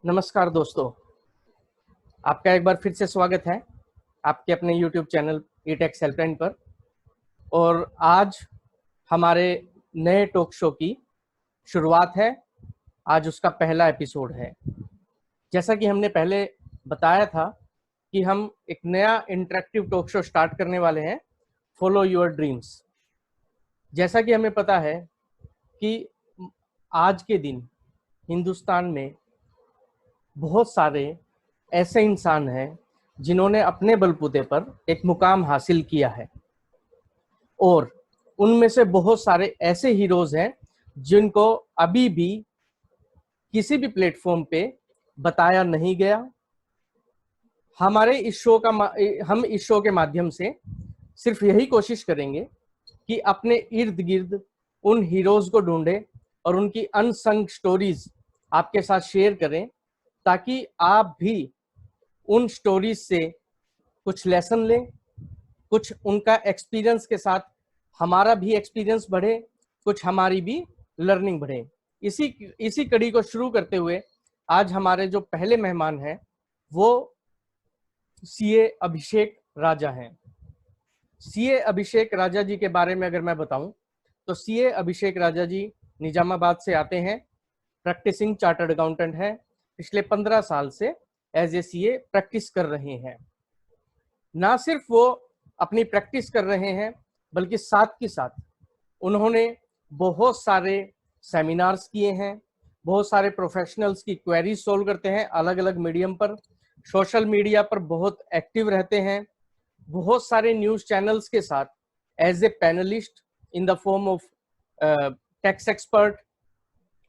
नमस्कार दोस्तों, आपका एक बार फिर से स्वागत है आपके अपने YouTube चैनल ईटेक्स हेल्पलाइन पर। और आज हमारे नए टॉक शो की शुरुआत है। आज उसका पहला एपिसोड है। जैसा कि हमने पहले बताया था कि हम एक नया इंटरेक्टिव टॉक शो स्टार्ट करने वाले हैं, फॉलो योर ड्रीम्स। जैसा कि हमें पता है कि आज के दिन हिंदुस्तान में बहुत सारे ऐसे इंसान हैं जिन्होंने अपने बलबूते पर एक मुकाम हासिल किया है, और उनमें से बहुत सारे ऐसे हीरोज हैं जिनको अभी भी किसी भी प्लेटफॉर्म पे बताया नहीं गया। हमारे इस शो का हम इस शो के माध्यम से सिर्फ यही कोशिश करेंगे कि अपने इर्द गिर्द उन हीरोज को ढूंढे और उनकी अनसंग स्टोरीज आपके साथ शेयर करें, ताकि आप भी उन स्टोरीज से कुछ लेसन लें, कुछ उनका एक्सपीरियंस के साथ हमारा भी एक्सपीरियंस बढ़े, कुछ हमारी भी लर्निंग बढ़े। इसी कड़ी को शुरू करते हुए आज हमारे जो पहले मेहमान हैं वो सीए अभिषेक राजा हैं। सीए अभिषेक राजा जी के बारे में अगर मैं बताऊं तो सीए अभिषेक राजा जी निजामाबाद से आते हैं, प्रैक्टिसिंग चार्टर्ड अकाउंटेंट हैं, पिछले 15 साल से एज ए सीए प्रैक्टिस कर रहे हैं। ना सिर्फ वो अपनी प्रैक्टिस कर रहे हैं बल्कि साथ के साथ उन्होंने बहुत सारे सेमिनार्स किए हैं, बहुत सारे प्रोफेशनल्स की क्वेरीज सोल्व करते हैं अलग अलग मीडियम पर, सोशल मीडिया पर बहुत एक्टिव रहते हैं, बहुत सारे न्यूज चैनल्स के साथ as a panelist in the form of tax expert,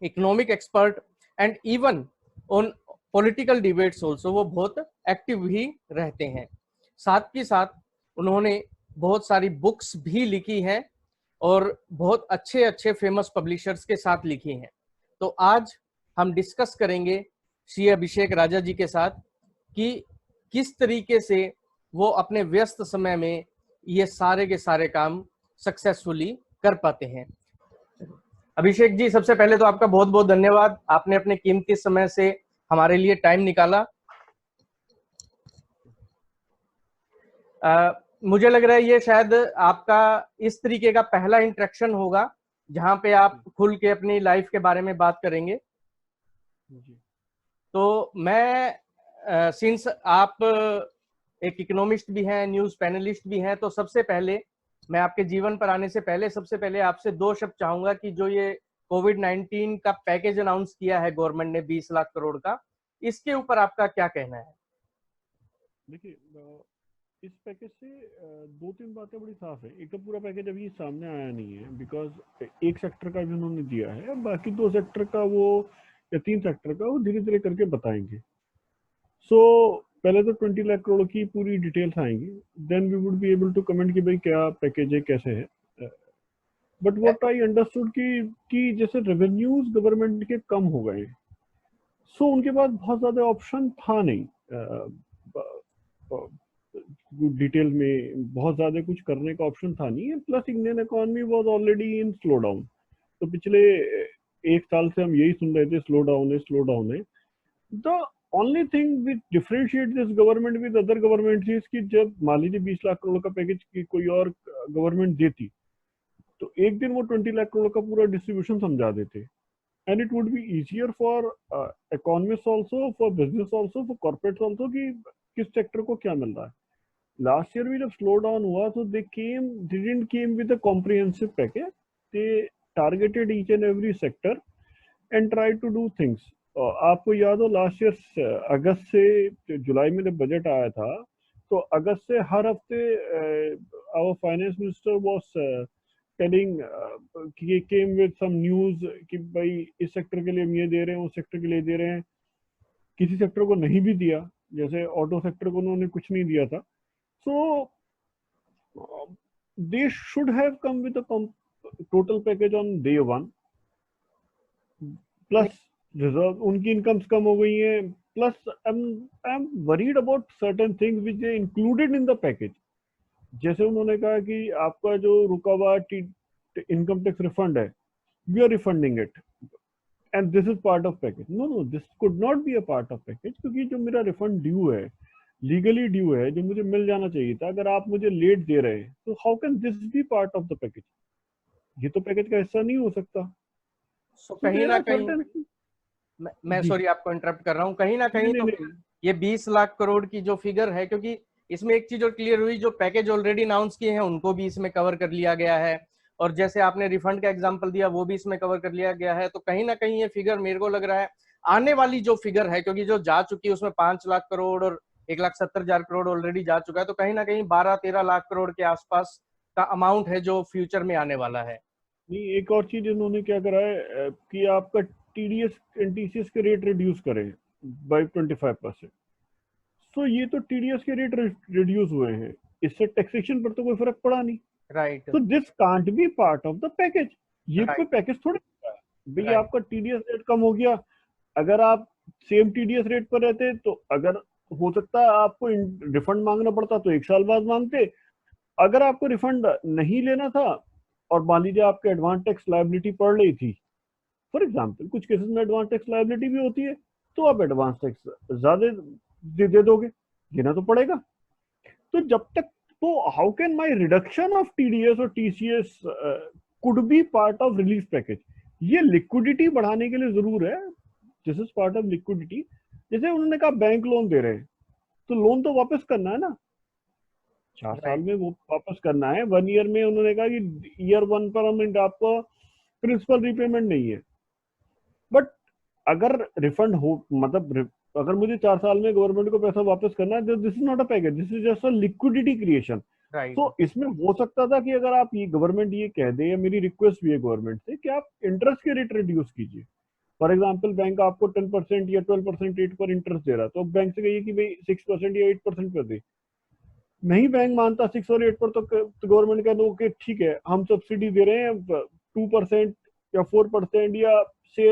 economic expert and even on political debates also वो बहुत एक्टिव ही रहते हैं। साथ के साथ उन्होंने बहुत सारी बुक्स भी लिखी हैं और बहुत अच्छे अच्छे फेमस पब्लिशर्स के साथ लिखी हैं। तो आज हम डिस्कस करेंगे श्री अभिषेक राजा जी के साथ कि किस तरीके से वो अपने व्यस्त समय में ये सारे के सारे काम सक्सेसफुली कर पाते हैं। अभिषेक जी, सबसे पहले तो आपका बहुत बहुत धन्यवाद, आपने अपने कीमती समय से हमारे लिए टाइम निकाला। मुझे लग रहा है ये शायद आपका इस तरीके का पहला इंटरेक्शन होगा जहां पे आप खुल के अपनी लाइफ के बारे में बात करेंगे। जी। तो मैं सिंस आप एक इकोनॉमिस्ट भी हैं, न्यूज पैनलिस्ट भी हैं, तो सबसे पहले मैं आपके जीवन पर आने से पहले सबसे पहले आपसे 2 शब्द चाहूंगा कि जो ये कोविड-19 का पैकेज अनाउंस किया है गवर्नमेंट ने 20 लाख करोड़ का, इसके ऊपर आपका क्या कहना है? देखिए, इस पैकेज से 2-3 बातें बड़ी साफ है। एक तो पूरा पैकेज अभी सामने आया नहीं है, बिकॉज एक सेक्टर का भी उन्होंने दिया है, बाकी 2 सेक्टर का वो या 3 सेक्टर का वो धीरे धीरे करके बताएंगे। सो पहले तो 20 लाख करोड़ की पूरी डिटेल्स आएंगी, then we would be able to comment कि भाई क्या पैकेज है, कैसे है। बट व्हाट आई अंडरस्टूड कि जैसे रेवेन्यूज गवर्नमेंट के कम हो गए, सो उनके पास बहुत ज्यादा ऑप्शन था नहीं डिटेल में, बहुत ज्यादा कुछ करने का ऑप्शन था नहीं। Plus Indian economy was already in slow down, तो पिछले 1 साल से हम यही सुन रहे थे स्लो डाउन है, स्लो डाउन है। The only thing which differentiate this government with other government is कि जब मान लीजिए 20 लाख करोड़ का पैकेज की कोई और गवर्नमेंट देती, तो एक दिन वो 20 लाख करोड़ का पूरा डिस्ट्रीब्यूशन समझा देते, and it would be easier for economists also, for business also, for corporates also कि किस सेक्टर को क्या मिल रहा है। लास्ट ईयर भी जब स्लो डाउन हुआ तो they didn't came with a comprehensive package, they targeted each and every sector and try to do things. आपको याद हो लास्ट ईयर अगस्त से जुलाई में जब बजट आया था, तो अगस्त से हर हफ्ते our finance minister was telling कि केम विद सम न्यूज कि भाई इस सेक्टर के लिए हम ये दे रहे हैं, उस सेक्टर के लिए दे रहे हैं। किसी सेक्टर को नहीं भी दिया, जैसे ऑटो सेक्टर को उन्होंने कुछ नहीं दिया था। So they should have come with a total package on day 1। Plus reserve उनकी इनकम्स कम हो गई हैं, plus I am worried about certain things which they included in the package. जैसे उन्होंने कहा कि आपका जो रुका हुआ इनकम टैक्स रिफंड है, we are refunding it. And this is part of package. No no, this could not be a part of package, क्योंकि जो मेरा रिफंड ड्यू है, लीगली ड्यू है, जो मुझे मिल जाना चाहिए था, अगर आप मुझे लेट दे रहे हैं तो how can this be part of the package? ये तो पैकेज का हिस्सा नहीं हो सकता। सो तो कहीं देयर ना आर कहीं सर्टेन। मैं जी, सॉरी आपको इंटरप्ट कर रहा हूँ, कहीं ना नहीं कहीं नहीं तो नहीं। फिर ये 20 लाख करोड़ की जो फिगर है, क्योंकि इसमें एक चीज और क्लियर हुई, जो पैकेज ऑलरेडी अनाउंस किए हैं उनको भी इसमें कवर कर लिया गया है, और जैसे आपने रिफंड का एग्जांपल दिया वो भी इसमें कवर कर लिया गया है। तो कहीं ना कहीं ये फिगर मेरे को लग रहा है आने वाली जो फिगर है, क्योंकि जो जा चुकी है उसमें 5 लाख करोड़ और 1,70,000 करोड़ ऑलरेडी जा चुका है, तो कहीं ना कहीं 12-13 लाख करोड़ के आसपास का अमाउंट है जो फ्यूचर में आने वाला है। नहीं, एक और चीज इन्होंने क्या करा है कि आपका टीडीएस एनटीसीएस के रेट रिड्यूस करें बाय 25%। तो ये तो टीडीएस के रेट रिड्यूस हुए हैं, इससे टैक्सेशन पर तो कोई फर्क पड़ा नहीं। राइट तो this can't be part of the package. ये कोई राइट पैकेज थोड़ी है भैया। राइट आपका टीडीएस रेट कम हो गया, अगर आप सेम टीडीएस रेट पर रहते तो अगर हो सकता है आपको रिफंड मांगना पड़ता तो 1 साल बाद मांगते। अगर आपको रिफंड नहीं लेना था और मान लीजिए आपके एडवांस टैक्स लायबिलिटी पड़ रही थी, फॉर एग्जाम्पल कुछ केसेस में एडवांस टैक्स लायबिलिटी भी होती है, तो आप एडवांस टैक्स ज्यादा दे दोगे, देना तो पड़ेगा। तो जब तक, तो how can my reduction of TDS और TCS could be part of relief package? ये लिक्विडिटी बढ़ाने के लिए जरूर है, this is part of liquidity. जैसे उन्होंने कहा बैंक लोन दे रहे हैं, तो लोन तो वापस करना है ना, 4 साल राइट में वो वापस करना है। 1 ईयर में उन्होंने कहा कि ईयर 1 पर आपको प्रिंसिपल रिपेमेंट नहीं है। बट अगर रिफंड हो, मतलब अगर मुझे 4 साल में गवर्नमेंट को पैसा वापस करना है, this is not a package, this is just a liquidity creation. Right तो इसमें हो सकता था कि अगर आप ये गवर्नमेंट ये कह दे, या मेरी रिक्वेस्ट भी है गवर्नमेंट से कि आप इंटरेस्ट के रेट रिड्यूस कीजिए। फॉर एग्जाम्पल बैंक आपको 10% या 12% रेट पर इंटरेस्ट दे रहा है, तो बैंक से कहिए कि भाई 6% या 8% पर दे। नहीं बैंक मानता 6 और 8 पर, तो गवर्नमेंट कह दो कि ठीक है हम सब्सिडी दे रहे हैं 2% या 4%, या से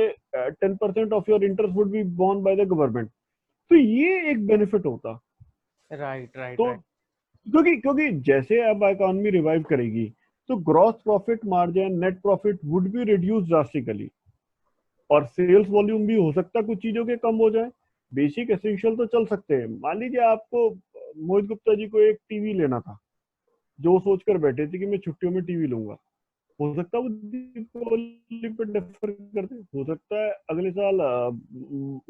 10% of your interest would be borne by the government. तो ये एक बेनिफिट होता। राइट राइट तो राइट क्योंकि क्योंकि जैसे अब इकोनॉमी रिवाइव करेगी, तो gross profit margin, net profit would be reduce drastically, और सेल्स वॉल्यूम भी हो सकता है कुछ चीजों के कम हो जाए। बेसिक एसेंशियल तो चल सकते हैं। मान लीजिए आपको मोहित गुप्ता जी को एक टीवी लेना था, जो सोचकर बैठे थे कि मैं छुट्टियों में टीवी लूंगा, हो सकता है वो दीपावली पर डेफर कर दे, हो सकता है अगले साल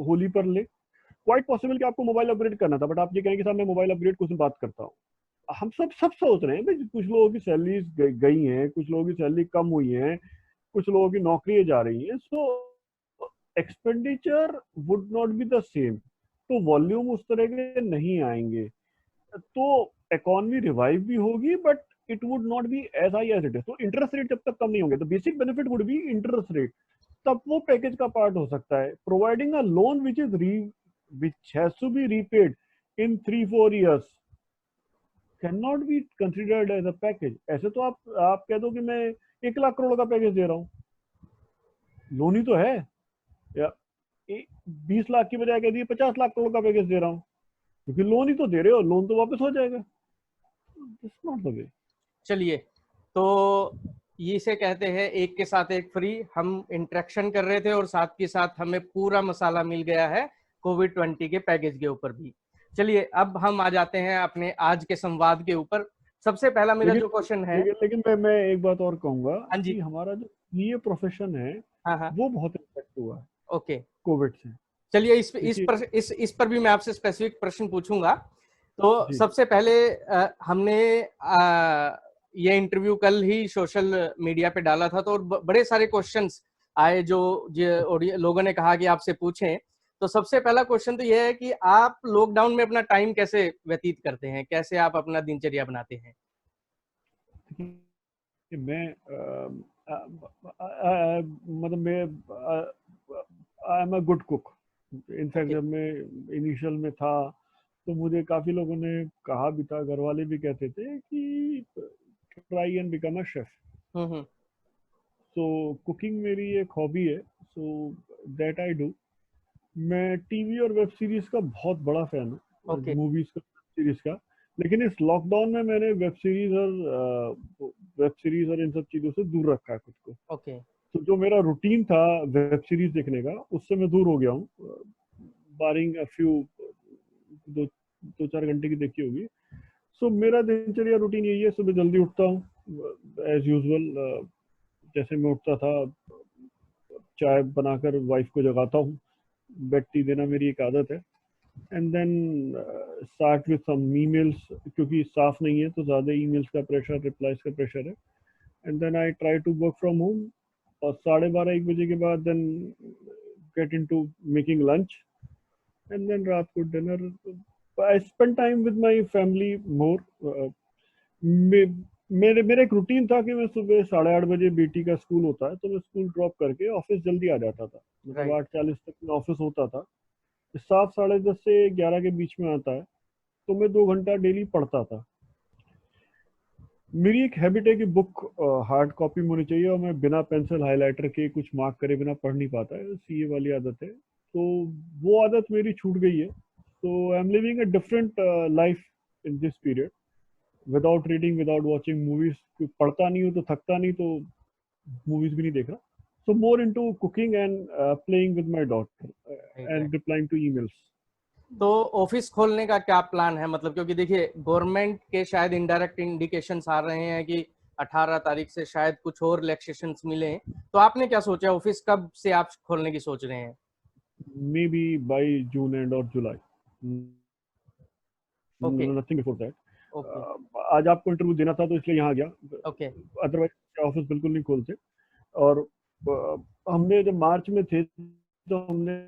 होली पर ले। क्वाइट पॉसिबल कि आपको मोबाइल अपग्रेड करना था, बट आप ये कहेंगे कि साहब मैं मोबाइल अपग्रेड कुछ बात करता हूँ। हम सब सोच रहे हैं भाई, कुछ लोगों की सैलरी गई हैं, कुछ लोगों की सैलरी कम हुई है, कुछ लोगों की नौकरी जा रही है, सो expenditure would not be the same, तो वॉल्यूम उस तरह के नहीं आएंगे। तो इकोनॉमी रिवाइव भी होगी, but it would not be as high as it is. तो इंटरेस्ट रेट जब तक कम नहीं होंगे, तो basic benefit would be interest rate, तब वो पैकेज का पार्ट हो सकता है। Providing a loan which is which has to be repaid in 3-4 years can not be considered as a package. ऐसे तो आप कह दो कि मैं 1 लाख करोड़ का पैकेज दे रहा हूँ, लोन ही तो है, या 20 लाख की बजाय कह दिए 50 लाख करोड़ का पैकेज दे रहा हूँ, क्योंकि लोन ही तो दे रहे हो, लोन तो वापस हो जाएगा। Not the way. चलिए, तो ये इसे कहते हैं एक के साथ एक फ्री। हम इंटरेक्शन कर रहे थे और साथ के साथ हमें पूरा मसाला मिल गया है कोविड-20 के पैकेज के ऊपर भी। चलिए, अब हम आ जाते हैं अपने आज के संवाद के ऊपर। सबसे पहला मेरा लेकिन जो क्वेश्चन है। लेकिन मैं एक बात और कहूंगा हाँ जी। कि हमारा जो ये प्रोफेशन है, हाँ हाँ। वो बहुत इम्पैक्ट हुआ है ओके, कोविड से। चलिए देखिए, इस पर भी मैं आपसे स्पेसिफिक प्रश्न पूछूंगा। तो जी सबसे पहले हमने ये इंटरव्यू कल ही सोशल मीडिया पे डाला था, तो बड़े सारे क्वेश्चंस आए जो लोगों ने कहा कि आपसे पूछें। तो सबसे पहला क्वेश्चन तो ये है कि आप लॉकडाउन में अपना टाइम कैसे व्यतीत करते हैं, कैसे आप अपना दिनचर्या बनाते हैं? कि मैं मतलब मैं I am a good cook. In fact okay जब मैं इनिशियल में था, तो मुझे काफी लोगों ने कहा भी था, घर वाले भी कहते थे कि try and become a chef. Hmm. So cooking मेरी एक हॉबी है, सो दैट आई डू। मैं टीवी और वेब सीरीज का बहुत बड़ा फैन हूँ, ओके मूवीज का, सीरीज का। लेकिन इस लॉकडाउन में मैंने वेब सीरीज और इन सब चीजों से दूर रखा है खुद को। ओके तो जो मेरा रूटीन था वेब सीरीज देखने का, उससे मैं दूर हो गया हूँ, बारिंग अ फ्यू, दो दो चार घंटे की देखी होगी। सो मेरा दिनचर्या रूटीन यही है, सुबह जल्दी उठता हूँ एज यूजुअल, जैसे मैं उठता था, चाय बनाकर वाइफ को जगाता हूँ, बेड टी देना मेरी एक आदत है। And then start with some emails, क्योंकि स्टाफ नहीं है तो ज़्यादा ईमेल्स का प्रेशर, रिप्लाईज का प्रेशर है। And then I try to work from home, और 12:30-1 बजे के बाद then get into making lunch, and then रात को dinner. I spend time with my family more. मेरे मेरा एक रूटीन था कि मैं सुबह 8:30 बजे, बेटी का स्कूल होता है तो मैं स्कूल ड्रॉप करके ऑफिस जल्दी आ जाता था, मतलब राइट। 8:40 तक में ऑफिस होता था। 7, 10:30 से 11 के बीच में आता है, तो मैं 2 घंटा डेली पढ़ता था। मेरी एक हैबिट है कि बुक हार्ड कॉपी में होनी चाहिए, और मैं बिना पेंसिल हाइलाइटर के कुछ मार्क करे बिना पढ़ नहीं पाता है, सीए वाली आदत है, तो वो आदत मेरी छूट गई है। तो I am living a different life in this period, without reading, without watching movies. पढ़ता नहीं हूँ तो थकता नहीं, तो मूवीज भी नहीं देख रहा। So more into cooking and playing with my daughter right. And replying to emails. तो ऑफिस खोलने का क्या प्लान है, मतलब क्योंकि देखिए गवर्नमेंट के शायद इनडायरेक्ट इंडिकेशंस आ रहे हैं कि 18 तारीख से शायद कुछ और रिलैक्सेशंस मिले, तो आपने क्या सोचा, ऑफिस कब से आप खोलने की सोच रहे हैं? Maybe by June and और July, okay. Nothing before that. Okay. आज आपको इंटरव्यू देना था तो इसलिए यहाँ गया, ओके। अदरवाइज ऑफिस बिल्कुल नहीं खोलते। और हमने जब मार्च में थे तो हमने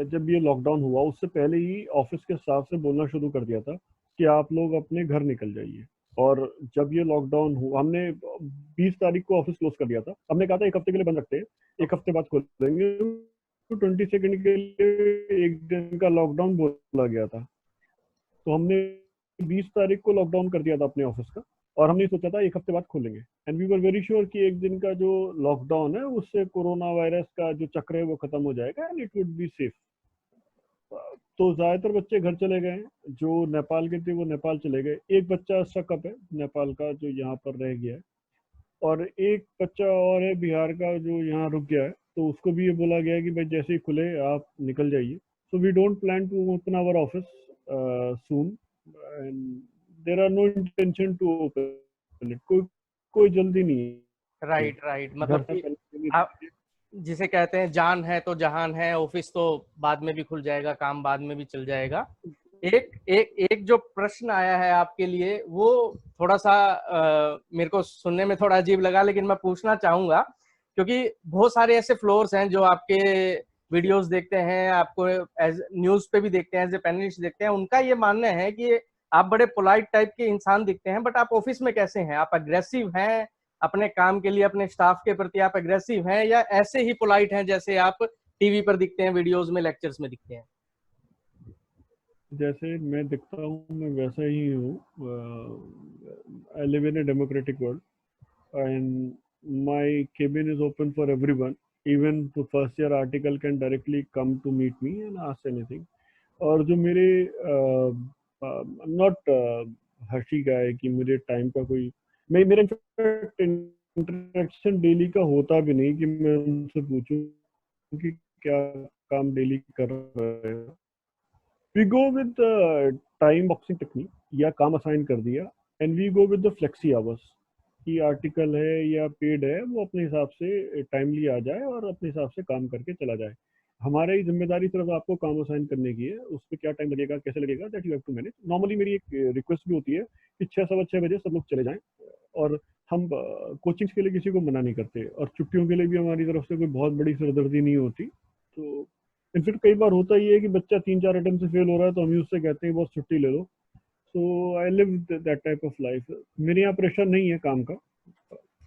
जब ये लॉकडाउन हुआ उससे पहले ही ऑफिस के स्टाफ से बोलना शुरू कर दिया था कि आप लोग अपने घर निकल जाइए। और जब ये लॉकडाउन हुआ, हमने 20 तारीख को ऑफिस क्लोज कर दिया था। हमने कहा था 1 हफ्ते के लिए बंद रखते हैं, 1 हफ्ते बाद खोलेंगे। तो 22 के लिए 1 दिन का लॉकडाउन बोला गया था, तो हमने 20 तारीख को लॉकडाउन कर दिया था अपने ऑफिस का, और हमने सोचा था 1 हफ्ते बाद खोलेंगे। And we were very sure कि 1 दिन का जो लॉकडाउन है उससे कोरोना वायरस का जो चक्र है वो खत्म हो जाएगा and it would be safe. तो ज्यादातर बच्चे घर चले गए, जो नेपाल के थे वो नेपाल चले गए। एक बच्चा स्टकअप है नेपाल का जो यहाँ पर रह गया है, और एक बच्चा और है बिहार का जो यहाँ रुक गया है, तो उसको भी ये बोला गया है कि भाई जैसे ही खुले आप निकल जाइए। So we don't plan to open our office soon, and there are no intention to open it. कोई जल्दी नहीं है, राइट। राइट, घर मतलब से कि पहले। आप जिसे कहते हैं जान है तो जहान है, ऑफिस तो बाद में भी खुल जाएगा, काम बाद में भी चल जाएगा। एक एक एक जो प्रश्न आया है आपके लिए वो थोड़ा सा मेरे को सुनने में थोड़ा अजीब लगा, लेकिन मैं पूछना चाहूंगा, क्योंकि बहुत सारे ऐसे फ्लोर्स हैं जो आपके वीडियोस देखते हैं, आपको एज न्यूज पे भी देखते हैं, एज ए पैनलिस्ट देखते हैं, उनका ये मानना है कि आप बड़े पोलाइट टाइप के इंसान दिखते हैं, बट आप ऑफिस में कैसे हैं? आप अग्रेसिव हैं अपने काम के लिए, अपने स्टाफ के प्रति आप अग्रेसिव हैं, या ऐसे ही पोलाइट हैं जैसे आप टीवी पर दिखते हैं, वीडियोस में, लेक्चर्स में दिखते हैं? जैसे मैं दिखता हूँ मैं वैसा ही हूँ। I live in a democratic world, and my cabin is open for everyone. Even the first year article can directly come to meet me and ask anything. और जो मेरे नॉट हर्षी का है कि मुझे टाइम का कोई, मैं मेरे इंटरेक्शन डेली का होता भी नहीं कि मैं उनसे पूछूं कि क्या काम डेली कर रहे हैं। We go with time boxing technique, या काम असाइन कर दिया, and we go with the flexi hours, कि आर्टिकल है या पेड है वो अपने हिसाब से टाइमली आ जाए और अपने हिसाब से काम करके चला जाए। हमारी जिम्मेदारी सिर्फ आपको काम असाइन करने की है, उस पर क्या टाइम लगेगा, कैसे लगेगा, that you have to manage. Normally मेरी एक रिक्वेस्ट भी होती है कि 6-6:15 सब लोग चले जाएं, और हम कोचिंग्स के लिए किसी को मना नहीं करते, और छुट्टियों के लिए भी हमारी तरफ से कोई बहुत बड़ी सिरदर्दी नहीं होती। तो इनफेक्ट कई बार होता ही है कि बच्चा 3-4 अटेम्प्ट से फेल हो रहा है तो हम ही उससे कहते हैं बहुत छुट्टी ले लो। So I live that type of life. मेरे यहाँ प्रेशर नहीं है काम का।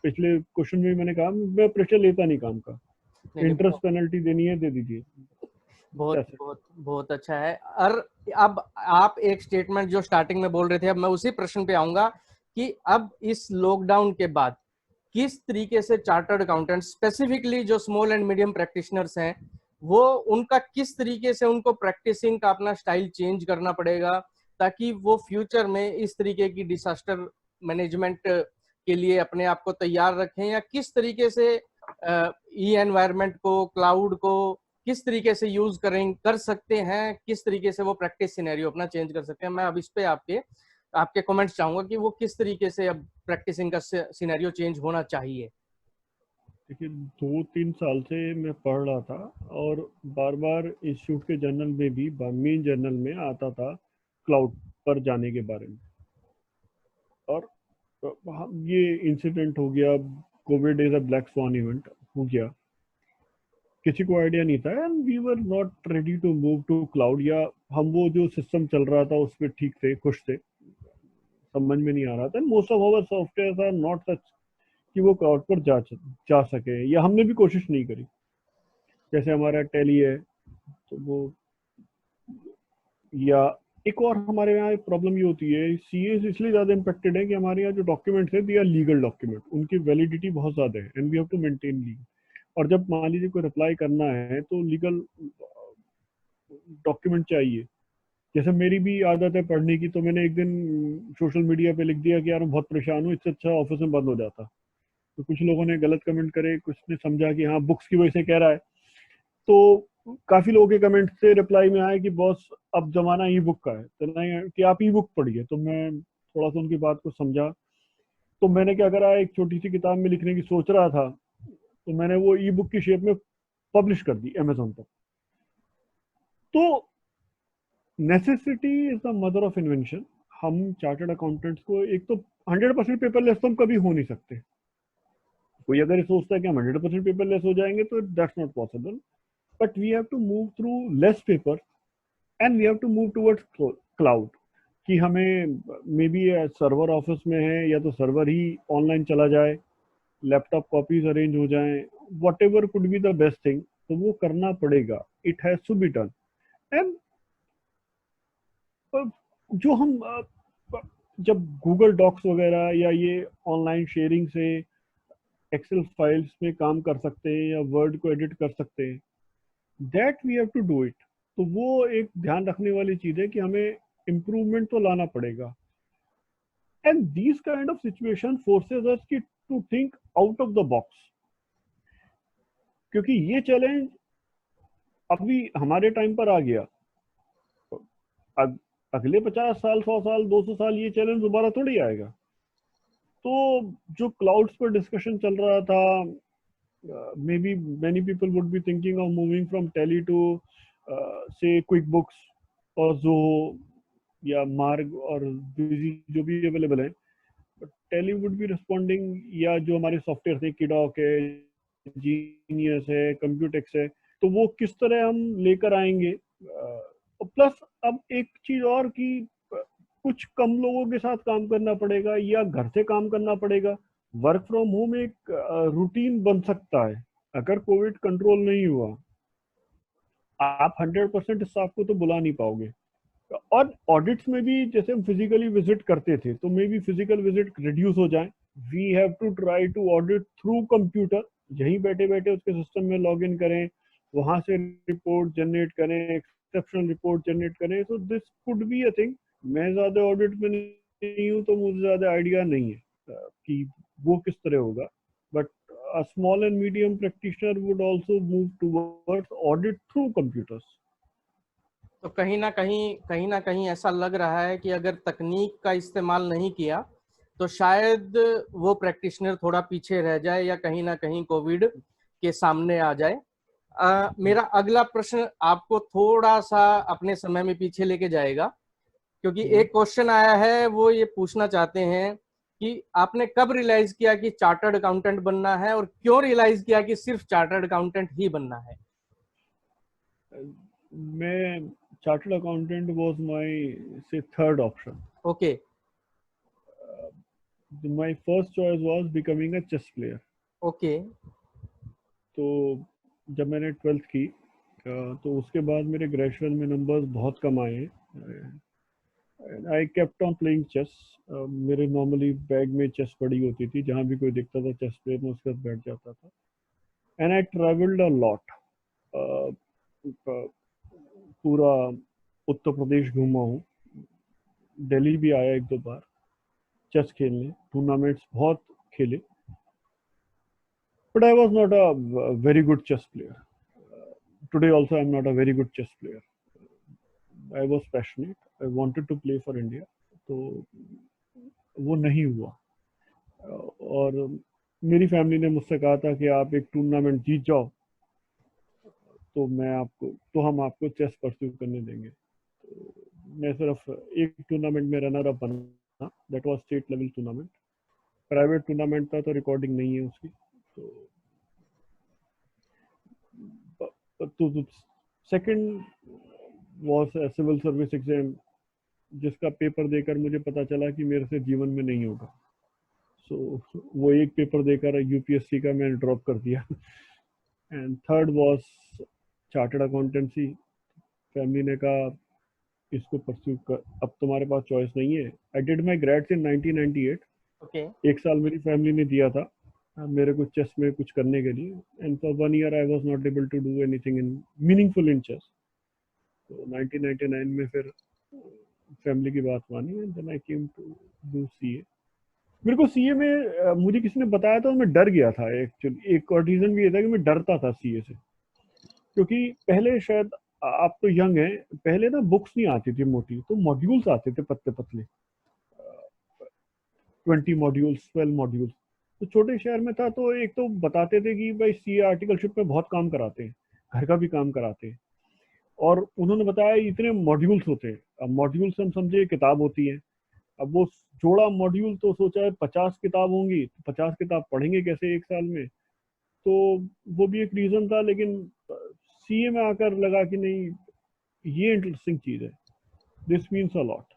पिछले क्वेश्चन में मैंने कहा मैं प्रेशर लेता नहीं काम का, नहीं नहीं, इंटरेस्ट पेनल्टी देनी है दे दीजिए। बहुत बहुत बहुत अच्छा है। और अब आप एक स्टेटमेंट जो स्टार्टिंग में बोल रहे थे, अब मैं उसी प्रश्न पे आऊंगा कि अब इस लॉकडाउन के बाद किस तरीके से चार्टर्ड अकाउंटेंट, स्पेसिफिकली जो स्मॉल एंड मीडियम प्रैक्टिशनर्स हैं, वो उनका किस तरीके से उनको प्रैक्टिसिंग का अपना स्टाइल चेंज करना पड़ेगा, ताकि वो फ्यूचर में इस तरीके की डिसास्टर मैनेजमेंट के लिए अपने आप को तैयार रखें, या किस तरीके से ई एनवायरनमेंट को, क्लाउड को किस तरीके से यूज कर सकते हैं, किस तरीके से वो प्रैक्टिस सिनेरियो अपना चेंज कर सकते हैं? मैं अब इस पे आपके कमेंट्स चाहूंगा कि वो किस तरीके से अब प्रैक्टिसिंग का सिनेरियो चेंज होना चाहिए। देखिए 2-3 साल से मैं पढ़ रहा था और बार बार इंस्टीट्यूट के जर्नल में भी, मेन जर्नल में आता था क्लाउड पर जाने के बारे में। और ये इंसिडेंट हो गया, COVID is a black swan event हो गया, किसी को आइडिया नहीं था and we were not ready to move to cloud, या हम वो जो सिस्टम चल रहा था उस पर ठीक थे, खुश थे, समझ में नहीं आ रहा था। Most of our software are not such कि वो क्लाउड पर जा सके, या हमने भी कोशिश नहीं करी। जैसे हमारा टैली है तो वो, या एक और हमारे यहाँ प्रॉब्लम ये होती है, सीए इसलिए ज्यादा इम्पेक्टेड है कि हमारे यहाँ जो डॉक्यूमेंट्स है दे आर लीगल डॉक्यूमेंट, उनकी वैलिडिटी बहुत ज्यादा है and we have to maintain legal. और जब मान लीजिए कोई रिप्लाई करना है तो लीगल डॉक्यूमेंट चाहिए। जैसे मेरी भी आदत है पढ़ने की, तो मैंने एक दिन सोशल मीडिया पे लिख दिया कि यार मैं बहुत परेशान हूँ, इससे अच्छा ऑफिस में बंद हो जाता। तो कुछ लोगों ने गलत कमेंट करे, कुछ ने समझा कि हाँ बुक्स की वजह से कह रहा है। तो काफी लोगों के कमेंट से रिप्लाई में आया कि बॉस अब जमाना ई बुक का है, तो नहीं कि आप ई बुक पढ़िए। तो मैं थोड़ा सा उनकी बात को समझा, तो मैंने क्या करा, एक छोटी सी किताब में लिखने की सोच रहा था, तो मैंने वो ई बुक की शेप में पब्लिश कर दी अमेजोन पर। तो necessity is the mother of invention. हम चार्टर्ड अकाउंटेंट्स को, एक तो 100% पेपरलेस तो हम कभी हो नहीं सकते। कोई अगर ये सोचता है कि हम 100% पेपरलेस हो जाएंगे तो that's not possible, but we have to move through less paper and we have to move towards cloud. कि हमें मे बी सर्वर ऑफिस में है, या तो सर्वर ही ऑनलाइन चला जाए, लैपटॉप कॉपीज अरेंज हो जाएं, whatever could be the best thing, तो वो करना पड़ेगा, it has to be done. And जो हम जब गूगल डॉक्स वगैरह या ये ऑनलाइन शेयरिंग से एक्सेल फाइल्स में काम कर सकते हैं या वर्ड को एडिट कर सकते हैं, that we have to do it. तो वो एक ध्यान रखने वाली चीज है कि हमें इम्प्रूवमेंट तो लाना पड़ेगा। And these kind of situation forces us की to think out of the box, क्योंकि ये चैलेंज अभी हमारे टाइम पर आ गया, अगले 50 साल, 100 साल, 200 साल ये चैलेंज दोबारा थोड़ी आएगा। तो जो क्लाउड्स पर डिस्कशन चल रहा था, maybe many people would be thinking of moving from Tally to से क्विक बुक्स और जो या मार्ग और बिजी जो भी अवेलेबल है, टैली वुड बी रिस्पॉन्डिंग, या जो हमारे सॉफ्टवेयर थे, किडॉक है, जीनियस है, कंप्यूटेक्स है, तो वो किस तरह हम लेकर आएंगे। प्लस अब एक चीज और कि कुछ कम लोगों के साथ काम करना पड़ेगा या घर से काम करना पड़ेगा। वर्क फ्रॉम होम एक रूटीन बन सकता है अगर कोविड कंट्रोल नहीं हुआ। आप 100% स्टाफ को तो बुला नहीं पाओगे। और ऑडिट्स में भी जैसे हम फिजिकली विजिट करते थे, तो maybe physical visit reduce हो जाए। We have to try to audit through computer, यहीं बैठे बैठे उसके सिस्टम में लॉग इन करें, वहां से रिपोर्ट जनरेट करें, एक्सेप्शनल रिपोर्ट जनरेट करें। So this could be a thing. मैं ज्यादा ऑडिट में नहीं हूँ तो मुझे ज्यादा आइडिया नहीं है कि वो किस तरह होगा, but a small and medium practitioner would also move towards audit through computers. तो कहीं ना कहीं ऐसा लग रहा है कि अगर तकनीक का इस्तेमाल नहीं किया तो शायद वो प्रैक्टिशनर थोड़ा पीछे रह जाए या कहीं ना कहीं कोविड के सामने आ जाए। मेरा अगला प्रश्न आपको थोड़ा सा अपने समय में पीछे लेके जाएगा, क्योंकि एक क्वेश्चन आया है, वो ये पूछना चाहते हैं कि आपने कब रियलाइज किया कि चार्टर्ड अकाउंटेंट बनना है, और क्यों रियलाइज किया कि सिर्फ चार्टर्ड अकाउंटेंट ही बनना है? मैं chartered accountant was my third option. Okay. My first choice was becoming a chess player. Okay. तो जब मैंने 12th की तो उसके बाद मेरे ग्रेजुएशन में नंबर्स बहुत कम आए। I kept on playing chess. मेरे नॉर्मली बैग में चेस पड़ी होती थी, जहाँ भी कोई दिखता था चेस प्लेयर में उसके साथ बैठ जाता था। And I travelled a lot, पूरा उत्तर प्रदेश घूमा हूँ, दिल्ली भी आया एक दो बार चेस खेलने। टूर्नामेंट्स बहुत खेले, but I was not a very good chess player. Today also I'm not a very good chess player. I was passionate, I wanted to play for India, तो वो नहीं हुआ। और मेरी फैमिली ने मुझसे कहा था कि आप एक टूर्नामेंट जीत जाओ तो हम आपको चेस परस्यू करने देंगे। तो मैं सिर्फ एक टूर्नामेंट में रनर अप बना, that was state level tournament, private tournament था तो रिकॉर्डिंग नहीं है उसकी। तो second was civil service exam, जिसका पेपर देकर मुझे पता चला कि मेरे से जीवन में नहीं होगा। वो एक पेपर देकर यूपीएससी का मैंने ड्रॉप कर दिया। And third was chartered accountancy. Family ने कहा इसको परस्यू कर, अब तुम्हारे पास चॉइस नहीं है। I did my grades in 1998। Okay. एक साल मेरी फैमिली ने दिया था मेरे को चेस में कुछ करने के लिए, and for 1 year I was not able to do anything in meaningful in chess. तो 1999 में फिर फैमिली की बात मानी and then I came to do CA. मेरे को सीए में मुझे किसी ने बताया था, मैं डर गया था एक्चुअली। एक और रीजन भी ये था कि मैं डरता था सीए से, क्योंकि पहले शायद आप तो यंग हैं, पहले ना बुक्स नहीं आती थी मोटी, तो मॉड्यूल्स आते थे पतले पतले, 20 मॉड्यूल्स 12 मॉड्यूल्स। तो छोटे शहर में था तो एक तो बताते थे कि भाई सीए आर्टिकलशिप में बहुत काम कराते हैं, घर का भी काम कराते हैं, और उन्होंने बताया इतने मॉड्यूल्स होते हैं। अब मॉड्यूल्स हम समझे किताब होती है, अब वो जोड़ा मॉड्यूल तो सोचा है 50 किताब होंगी, तो 50 किताब पढ़ेंगे कैसे एक साल में। तो वो भी एक रीजन था, लेकिन सीए में आकर लगा कि नहीं ये इंटरेस्टिंग चीज है, दिस मीन्स अ लॉट।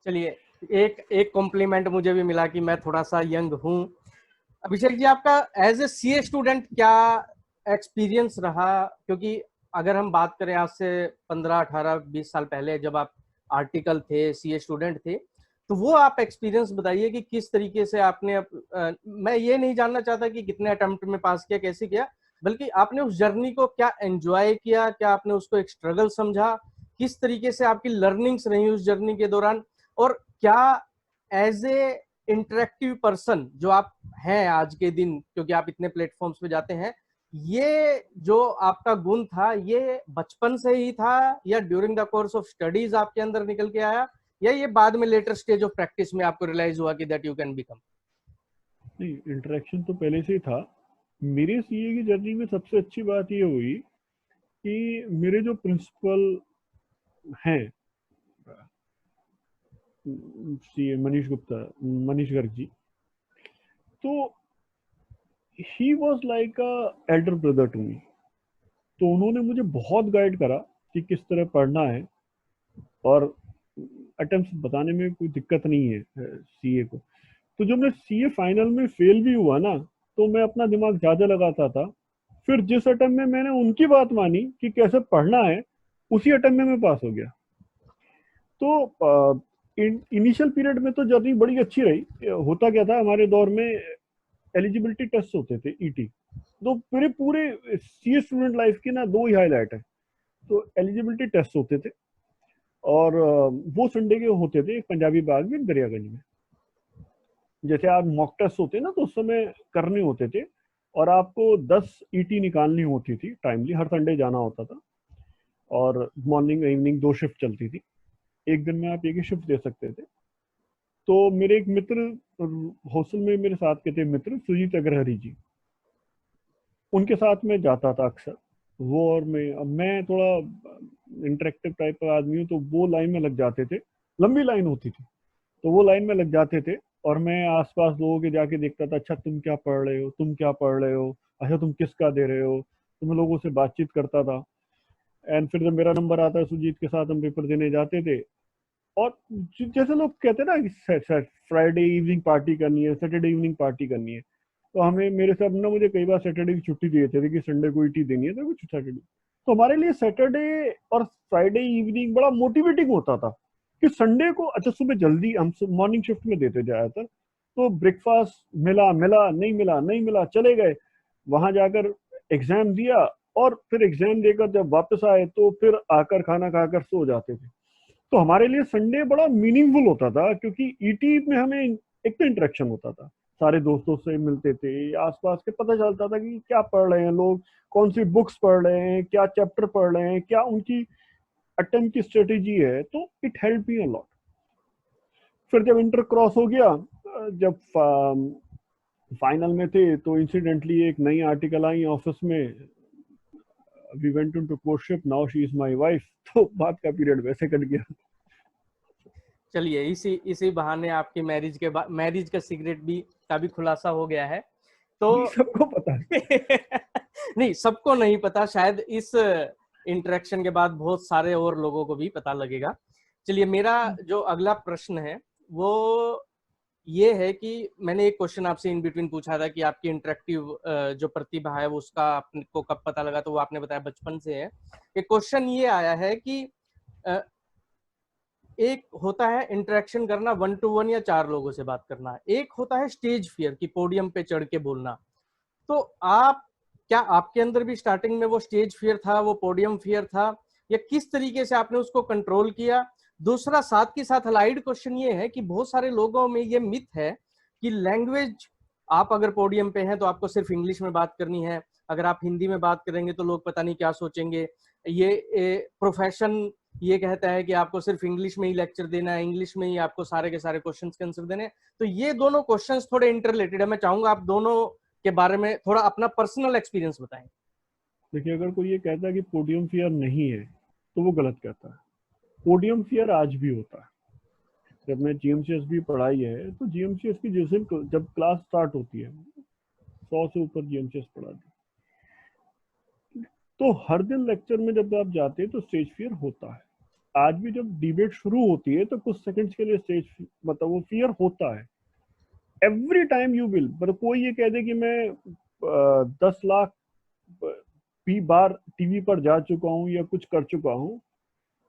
चलिए, एक कॉम्प्लीमेंट मुझे भी मिला कि मैं थोड़ा सा यंग हूँ। अभिषेक जी, आपका एज ए सीए स्टूडेंट क्या एक्सपीरियंस रहा? क्योंकि अगर हम बात करें आज से 15, 18, 20 साल पहले जब आप आर्टिकल थे, सीए स्टूडेंट थे, तो वो आप एक्सपीरियंस बताइए कि किस तरीके से आपने मैं ये नहीं जानना चाहता कि कितने अटेम्प्ट में पास किया, कैसे किया, बल्कि आपने उस जर्नी को क्या एंजॉय किया, क्या आपने उसको एक स्ट्रगल समझा, किस तरीके से आपकी लर्निंग्स रही उस जर्नी के दौरान, और क्या एज ए इंटरेक्टिव पर्सन जो आप हैं आज के दिन, क्योंकि आप इतने प्लेटफॉर्म्स पे जाते हैं, ये जो आपका गुण था ये बचपन से ही था या during the course of studies आपके अंदर निकल के आया, या ये बाद में लेटर स्टेज ऑफ प्रैक्टिस में आपको रियलाइज हुआ कि दैट यू कैन बिकम? नहीं, इंटरेक्शन तो पहले से ही था। मेरे सीए की जर्नी में सबसे अच्छी बात ये हुई कि मेरे जो प्रिंसिपल हैं सीए मनीष गुप्ता, मनीष गर्ग जी, तो he was like a elder brother to me. तो उन्होंने मुझे बहुत गाइड करा कि किस तरह पढ़ना है, और अटेम्प्ट बताने में कोई दिक्कत नहीं है सीए को। तो जब मैं सीए फाइनल में फेल भी हुआ ना, तो मैं अपना दिमाग ज्यादा लगाता था। फिर जिस अटेम्प्ट में मैंने उनकी बात मानी कि कैसे पढ़ना है, उसी अटेम्प्ट में मैं पास हो गया। तो इनिशियल पीरियड में तो जर्नी बड़ी अच्छी रही। होता क्या था, हमारे दौर में एलिजिबिलिटी टेस्ट होते थे, ईटी। तो मेरे पूरे सीए स्टूडेंट लाइफ की ना 2 ही हाईलाइट है। तो एलिजिबिलिटी टेस्ट होते थे, और वो संडे के होते थे पंजाबी बाग में, दरियागंज में। जैसे आज मॉक टेस्ट होते हैं ना, तो उस समय करने होते थे, और आपको 10 ईटी निकालनी होती थी टाइमली, हर संडे जाना होता था, और मॉर्निंग इवनिंग 2 शिफ्ट चलती थी, एक दिन में आप एक ही शिफ्ट दे सकते थे। तो मेरे एक मित्र हॉस्टल में मेरे साथ के थे मित्र, सुजीत अग्रहरी जी, उनके साथ में जाता था अक्सर। वो और मैं थोड़ा इंटरेक्टिव टाइप का आदमी हूँ, तो वो लाइन में लग जाते थे, लंबी लाइन होती थी, तो वो लाइन में लग जाते थे, और मैं आसपास लोगों के जाके देखता था, अच्छा तुम क्या पढ़ रहे हो, तुम क्या पढ़ रहे हो, अच्छा तुम किसका दे रहे हो, तो मैं लोगों से बातचीत करता था। एंड फिर जब मेरा नंबर आता है, सुजीत के साथ हम पेपर देने जाते थे। और जैसे लोग कहते हैं ना कि फ्राइडे इवनिंग पार्टी करनी है, सैटरडे इवनिंग पार्टी करनी है, तो हमें मेरे साहब ने मुझे कई बार सैटरडे की छुट्टी दी थी कि संडे को ईटी देनी है, तो कुछ सैटरडे। तो हमारे लिए सैटरडे और फ्राइडे इवनिंग बड़ा मोटिवेटिंग होता था कि संडे को, अच्छा सुबह जल्दी, हम मॉर्निंग शिफ्ट में देते ज़्यादातर, तो ब्रेकफास्ट मिला मिला, नहीं मिला नहीं मिला, चले गए वहां जाकर एग्जाम दिया, और फिर एग्जाम देकर जब वापस आए तो फिर आकर खाना खाकर सो जाते थे। तो हमारे लिए संडे बड़ा मीनिंगफुल होता था, क्योंकि ईटी में हमें एक तो इंटरेक्शन होता था, सारे दोस्तों से मिलते थे, आसपास के पता चलता था कि क्या पढ़ रहे हैं लोग, कौन सी बुक्स पढ़ रहे हैं, क्या चैप्टर पढ़ रहे हैं, क्या उनकी अटेम्प्ट की स्ट्रेटेजी है। तो it help me a lot. फिर जब इंटर क्रॉस हो गया, जब फाइनल में थे, तो इंसिडेंटली एक नई आर्टिकल आई ऑफिस में, we went into courtship, now she is my wife. तो बात का पीरियड वैसे कट गया। चलिए, इसी इसी बहाने आपकी मैरिज के बाद मैरिज का सीक्रेट भी का भी खुलासा हो गया है। तो ये सबको पता है। नहीं, सबको नहीं पता, शायद इस इंटरेक्शन के बाद बहुत सारे और लोगों को भी पता लगेगा। चलिए, मेरा जो अगला प्रश्न है वो ये है कि मैंने एक क्वेश्चन आपसे इन बिटवीन पूछा था कि आपकी इंटरेक्टिव जो प्रतिभा है वो उसका आपको कब पता लगा, तो वो आपने बताया बचपन से है। एक क्वेश्चन ये आया है कि एक होता है इंटरेक्शन करना 1-to-1 या 4 लोगों से बात करना, एक होता है स्टेज फियर कि पोडियम पे चढ़ के बोलना। तो आप क्या आपके अंदर भी स्टार्टिंग में वो स्टेज फियर था, वो पोडियम फियर था, या किस तरीके से आपने उसको कंट्रोल किया? दूसरा, साथ के साथ अलाइड क्वेश्चन ये है कि बहुत सारे लोगों में ये मिथ है कि लैंग्वेज, आप अगर पोडियम पे हैं तो आपको सिर्फ इंग्लिश में बात करनी है, अगर आप हिंदी में बात करेंगे तो लोग पता नहीं क्या सोचेंगे। ये प्रोफेशन ये कहता है कि आपको सिर्फ इंग्लिश में ही लेक्चर देना है, इंग्लिश में ही आपको सारे के सारे क्वेश्चंस के आंसर देने हैं। तो ये दोनों क्वेश्चंस थोड़े इंटररिलेटेड है, मैं चाहूंगा आप दोनों के बारे में थोड़ा अपना पर्सनल एक्सपीरियंस बताएं। देखिए, अगर कोई ये कहता है कि पोडियम फियर नहीं है तो वो गलत कहता है। पोडियम फियर आज भी होता है। जब मैं जीएमसीएस भी पढ़ाई है, तो जीएमसीएस की जिस दिन जब क्लास स्टार्ट होती है, 100 से ऊपर जीएमसीएस पढ़ा दी, तो हर दिन लेक्चर में जब आप जाते हैं तो स्टेज फियर होता है। आज भी जब डिबेट शुरू होती है तो कुछ सेकंड्स के लिए स्टेज मतलब वो फियर होता है। एवरी टाइम यू विल, पर कोई ये कह दे कि मैं 10 लाख बार टीवी पर जा चुका हूँ या कुछ कर चुका हूँ,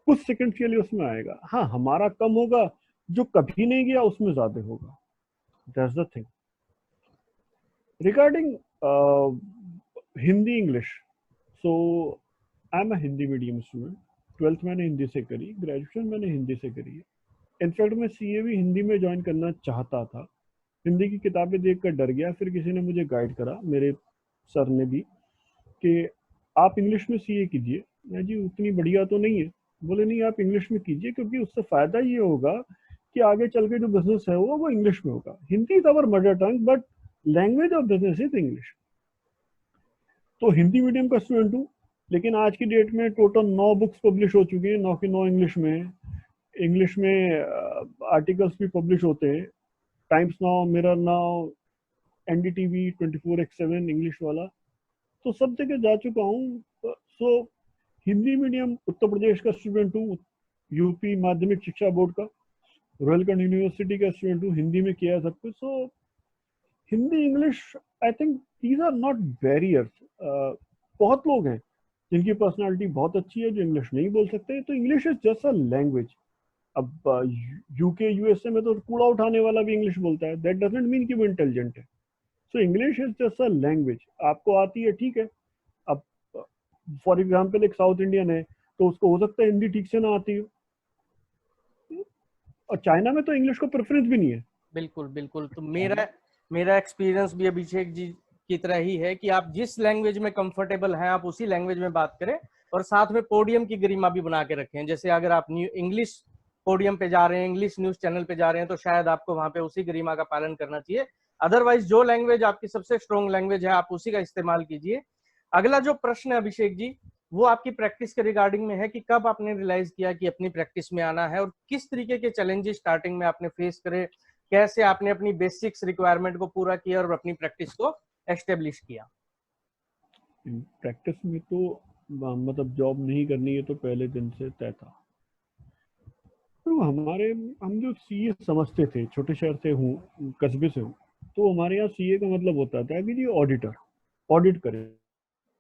कुछ सेकंड के लिए उसमें आएगा। हाँ, हमारा कम होगा, जो कभी नहीं गया उसमें ज्यादा होगा। That's the thing. Regarding Hindi English, so I am a Hindi medium student. 12th मैंने हिंदी से करी, ग्रेजुएशन मैंने हिंदी से करी है। इनफैक्ट मैं सीए भी हिंदी में ज्वाइन करना चाहता था। हिंदी की किताबें देखकर डर गया, फिर किसी ने मुझे गाइड करा, मेरे सर ने भी, कि आप इंग्लिश में सीए कीजिए। मैं जी उतनी बढ़िया तो नहीं है। बोले नहीं, आप इंग्लिश में कीजिए, क्योंकि उससे फायदा ये होगा कि आगे चल के जो बिजनेस है वो इंग्लिश में होगा। Hindi is our mother tongue, but language of business is English. तो हिंदी मीडियम का स्टूडेंट हूँ, लेकिन आज की डेट में टोटल 9 बुक्स पब्लिश हो चुकी हैं, 9 की 9 इंग्लिश में। इंग्लिश में आर्टिकल्स भी पब्लिश होते हैं, times now, mirror now, NDTV, 24x7 English वाला। तो सब जगह जा चुका हूँ। सो हिंदी मीडियम उत्तर प्रदेश का स्टूडेंट हूँ, यूपी माध्यमिक शिक्षा बोर्ड का, रोहिलखंड यूनिवर्सिटी का स्टूडेंट हूँ, हिंदी में किया है सब कुछ। So Hindi English, I think these are not barriers. बहुत लोग हैं जिनकी पर्सनालिटी बहुत अच्छी है जो इंग्लिश नहीं बोल सकते, तो English is just a language. अब यूके यूएसए में तो कूड़ा उठाने वाला भी इंग्लिश बोलता है, दैट डजंट मीन कि वो इंटेलिजेंट है। So English is just a language. आपको आती है, ठीक है। अब फॉर एग्जाम्पल एक साउथ इंडियन है, तो उसको हो सकता है हिंदी ठीक से ना आती हो। और चाइना में तो इंग्लिश को प्रेफरेंस भी नहीं है। बिल्कुल बिल्कुल। तो मेरा मेरा एक्सपीरियंस भी अभिषेक जी की तरह ही है कि आप जिस लैंग्वेज में कंफर्टेबल हैं आप उसी लैंग्वेज में बात करें, और साथ में पोडियम की गरिमा भी बना के रखें। जैसे अगर आप इंग्लिश पोडियम पे जा रहे हैं, इंग्लिश न्यूज चैनल पे जा रहे हैं, तो शायद आपको वहां पे उसी गरिमा का पालन करना चाहिए। अदरवाइज जो लैंग्वेज आपकी सबसे स्ट्रॉन्ग लैंग्वेज है आप उसी का इस्तेमाल कीजिए। अगला जो प्रश्न है अभिषेक जी, वो आपकी प्रैक्टिस के रिगार्डिंग में है कि कब आपने रियलाइज किया कि अपनी प्रैक्टिस में आना है, और किस तरीके के चैलेंजेस स्टार्टिंग में आपने फेस करे, कैसे आपने अपनी बेसिक्स रिक्वायरमेंट को पूरा किया और अपनी प्रैक्टिस को एस्टेब्लिश किया? प्रैक्टिस में तो मतलब जॉब नहीं करनी है तो पहले दिन से तय था। तो हम जो सीए समझते थे, छोटे शहर से हूँ, कस्बे से हूँ, तो हमारे यहाँ सीए का मतलब होता था कि जी ऑडिटर, ऑडिट करे।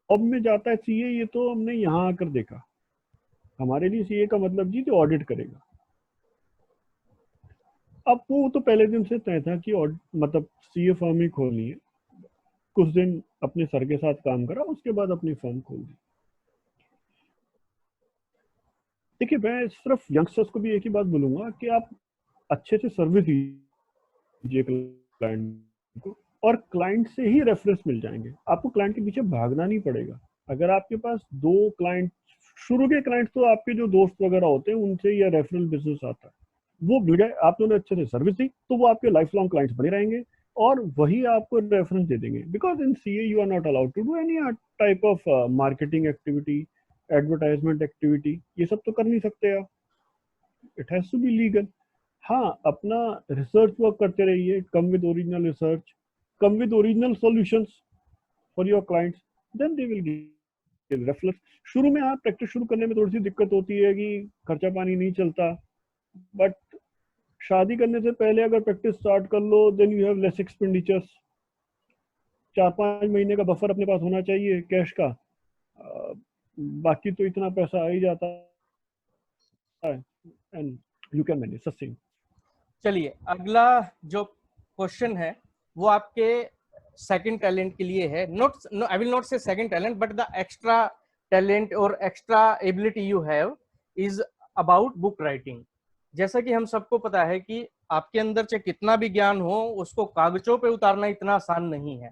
अब में जाता है सीए, ये तो हमने यहाँ आकर देखा। हमारे लिए सीए का मतलब जी तो ऑडिट करेगा। अब वो तो पहले दिन से तय था कि मतलब सीए फर्म ही खोलनी है। कुछ दिन अपने सर के साथ काम करा, उसके बाद अपनी फर्म खोल दी। देखिए, मैं सिर्फ यंगस्टर्स को भी एक ही बात बोलूंगा कि आप अच्छे से सर्विस दीजिए क्लाइंट और क्लाइंट से ही रेफरेंस मिल जाएंगे, आपको क्लाइंट के पीछे भागना नहीं पड़ेगा। अगर आपके पास 2 क्लाइंट, शुरू के क्लाइंट तो आपके जो दोस्त वगैरह होते हैं उनसे या रेफरल बिजनेस आता है, वो मिल गए, आपने उन्हें अच्छे से सर्विस दी, तो वो आपके लाइफ लॉन्ग क्लाइंट्स बने रहेंगे और वही आपको रेफरेंस दे देंगे। Because in CA you are not allowed to do any type of marketing activity, advertisement activity, ये सब तो कर नहीं सकते आप, it has to be legal. हाँ, अपना रिसर्च वर्क करते रहिए, come with original research, come with original solutions for your clients, then they will give reference. शुरू में आप प्रैक्टिस शुरू करने में थोड़ी सी दिक्कत होती है कि खर्चा पानी नहीं चलता, बट शादी करने से पहले अगर प्रैक्टिस स्टार्ट कर लो, then you have less expenditures. 4-5 महीने का बफर अपने पास होना चाहिए कैश का, बाकी तो इतना पैसा आ ही जाता है, and you can manage sustain. चलिए, अगला जो क्वेश्चन है वो आपके सेकंड टैलेंट के लिए है। Not I will not say second talent, but the extra talent और extra ability you have is about book writing. जैसा कि हम सबको पता है कि आपके अंदर चाहे कितना भी ज्ञान हो, उसको कागजों पे उतारना इतना आसान नहीं है।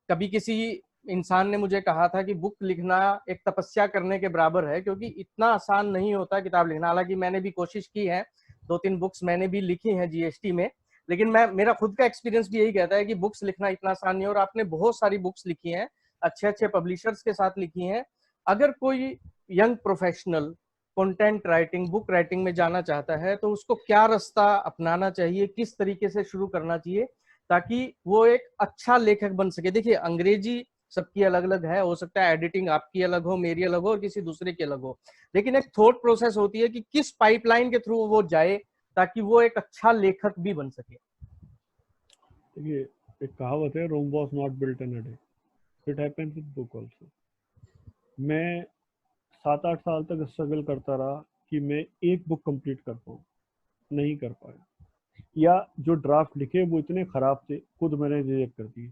कभी किसी इंसान ने मुझे कहा था कि बुक लिखना एक तपस्या करने के बराबर है, क्योंकि इतना आसान नहीं होता किताब लिखना। हालांकि मैंने भी कोशिश की है, 2-3 बुक्स मैंने भी लिखी हैं जीएसटी में, लेकिन मेरा खुद का एक्सपीरियंस भी यही कहता है कि बुक्स लिखना इतना आसान नहीं है। और आपने बहुत सारी बुक्स लिखी हैं, अच्छे अच्छे पब्लिशर्स के साथ लिखी हैं। अगर कोई young professional content writing, book writing में जाना चाहता है, तो उसको क्या रास्ता अपनाना चाहिए, किस तरीके से शुरू करना चाहिए ताकि वो एक अच्छा लेखक बन सके? देखिए, अंग्रेजी सबकी अलग अलग है, हो सकता है एडिटिंग आपकी अलग हो, मेरी अलग हो और किसी दूसरे की अलग हो, लेकिन एक थॉट प्रोसेस होती है कि किस पाइपलाइन के थ्रू वो जाए ताकि वो एक अच्छा लेखक भी बन सके। देखिए, एक कहावत है, Rome was not built in a day, it happens with book also. मैं 7-8 साल तक स्ट्रगल करता रहा कि मैं एक बुक कंप्लीट कर पाऊँ, नहीं कर पाया, या जो ड्राफ्ट लिखे वो इतने खराब थे, खुद मैंने रिजेक्ट कर दिए।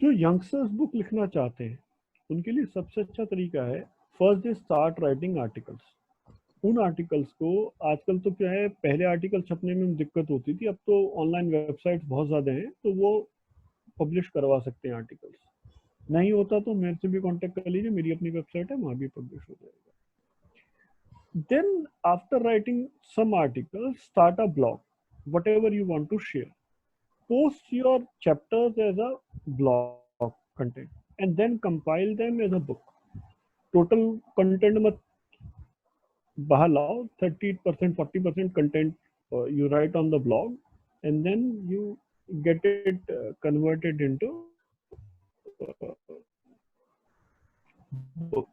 जो यंगस्टर्स बुक लिखना चाहते हैं उनके लिए सबसे अच्छा तरीका है, first they start writing articles. उन आर्टिकल्स को, आजकल तो क्या है, पहले आर्टिकल छपने में दिक्कत होती थी, अब तो ऑनलाइन वेबसाइट्स बहुत ज़्यादा हैं, तो वो पब्लिश करवा सकते हैं आर्टिकल्स। नहीं होता तो मेरे से भी कांटेक्ट कर लीजिए, मेरी अपनी वेबसाइट है, वहाँ भी पब्लिश हो जाएगा। Then after writing some articles, start a blog, whatever you want to share. Post your chapters as a blog content and then compile them as a book. Total content मत बाहर लाओ, 30% 40% content you write on the blog and then you get it converted into book.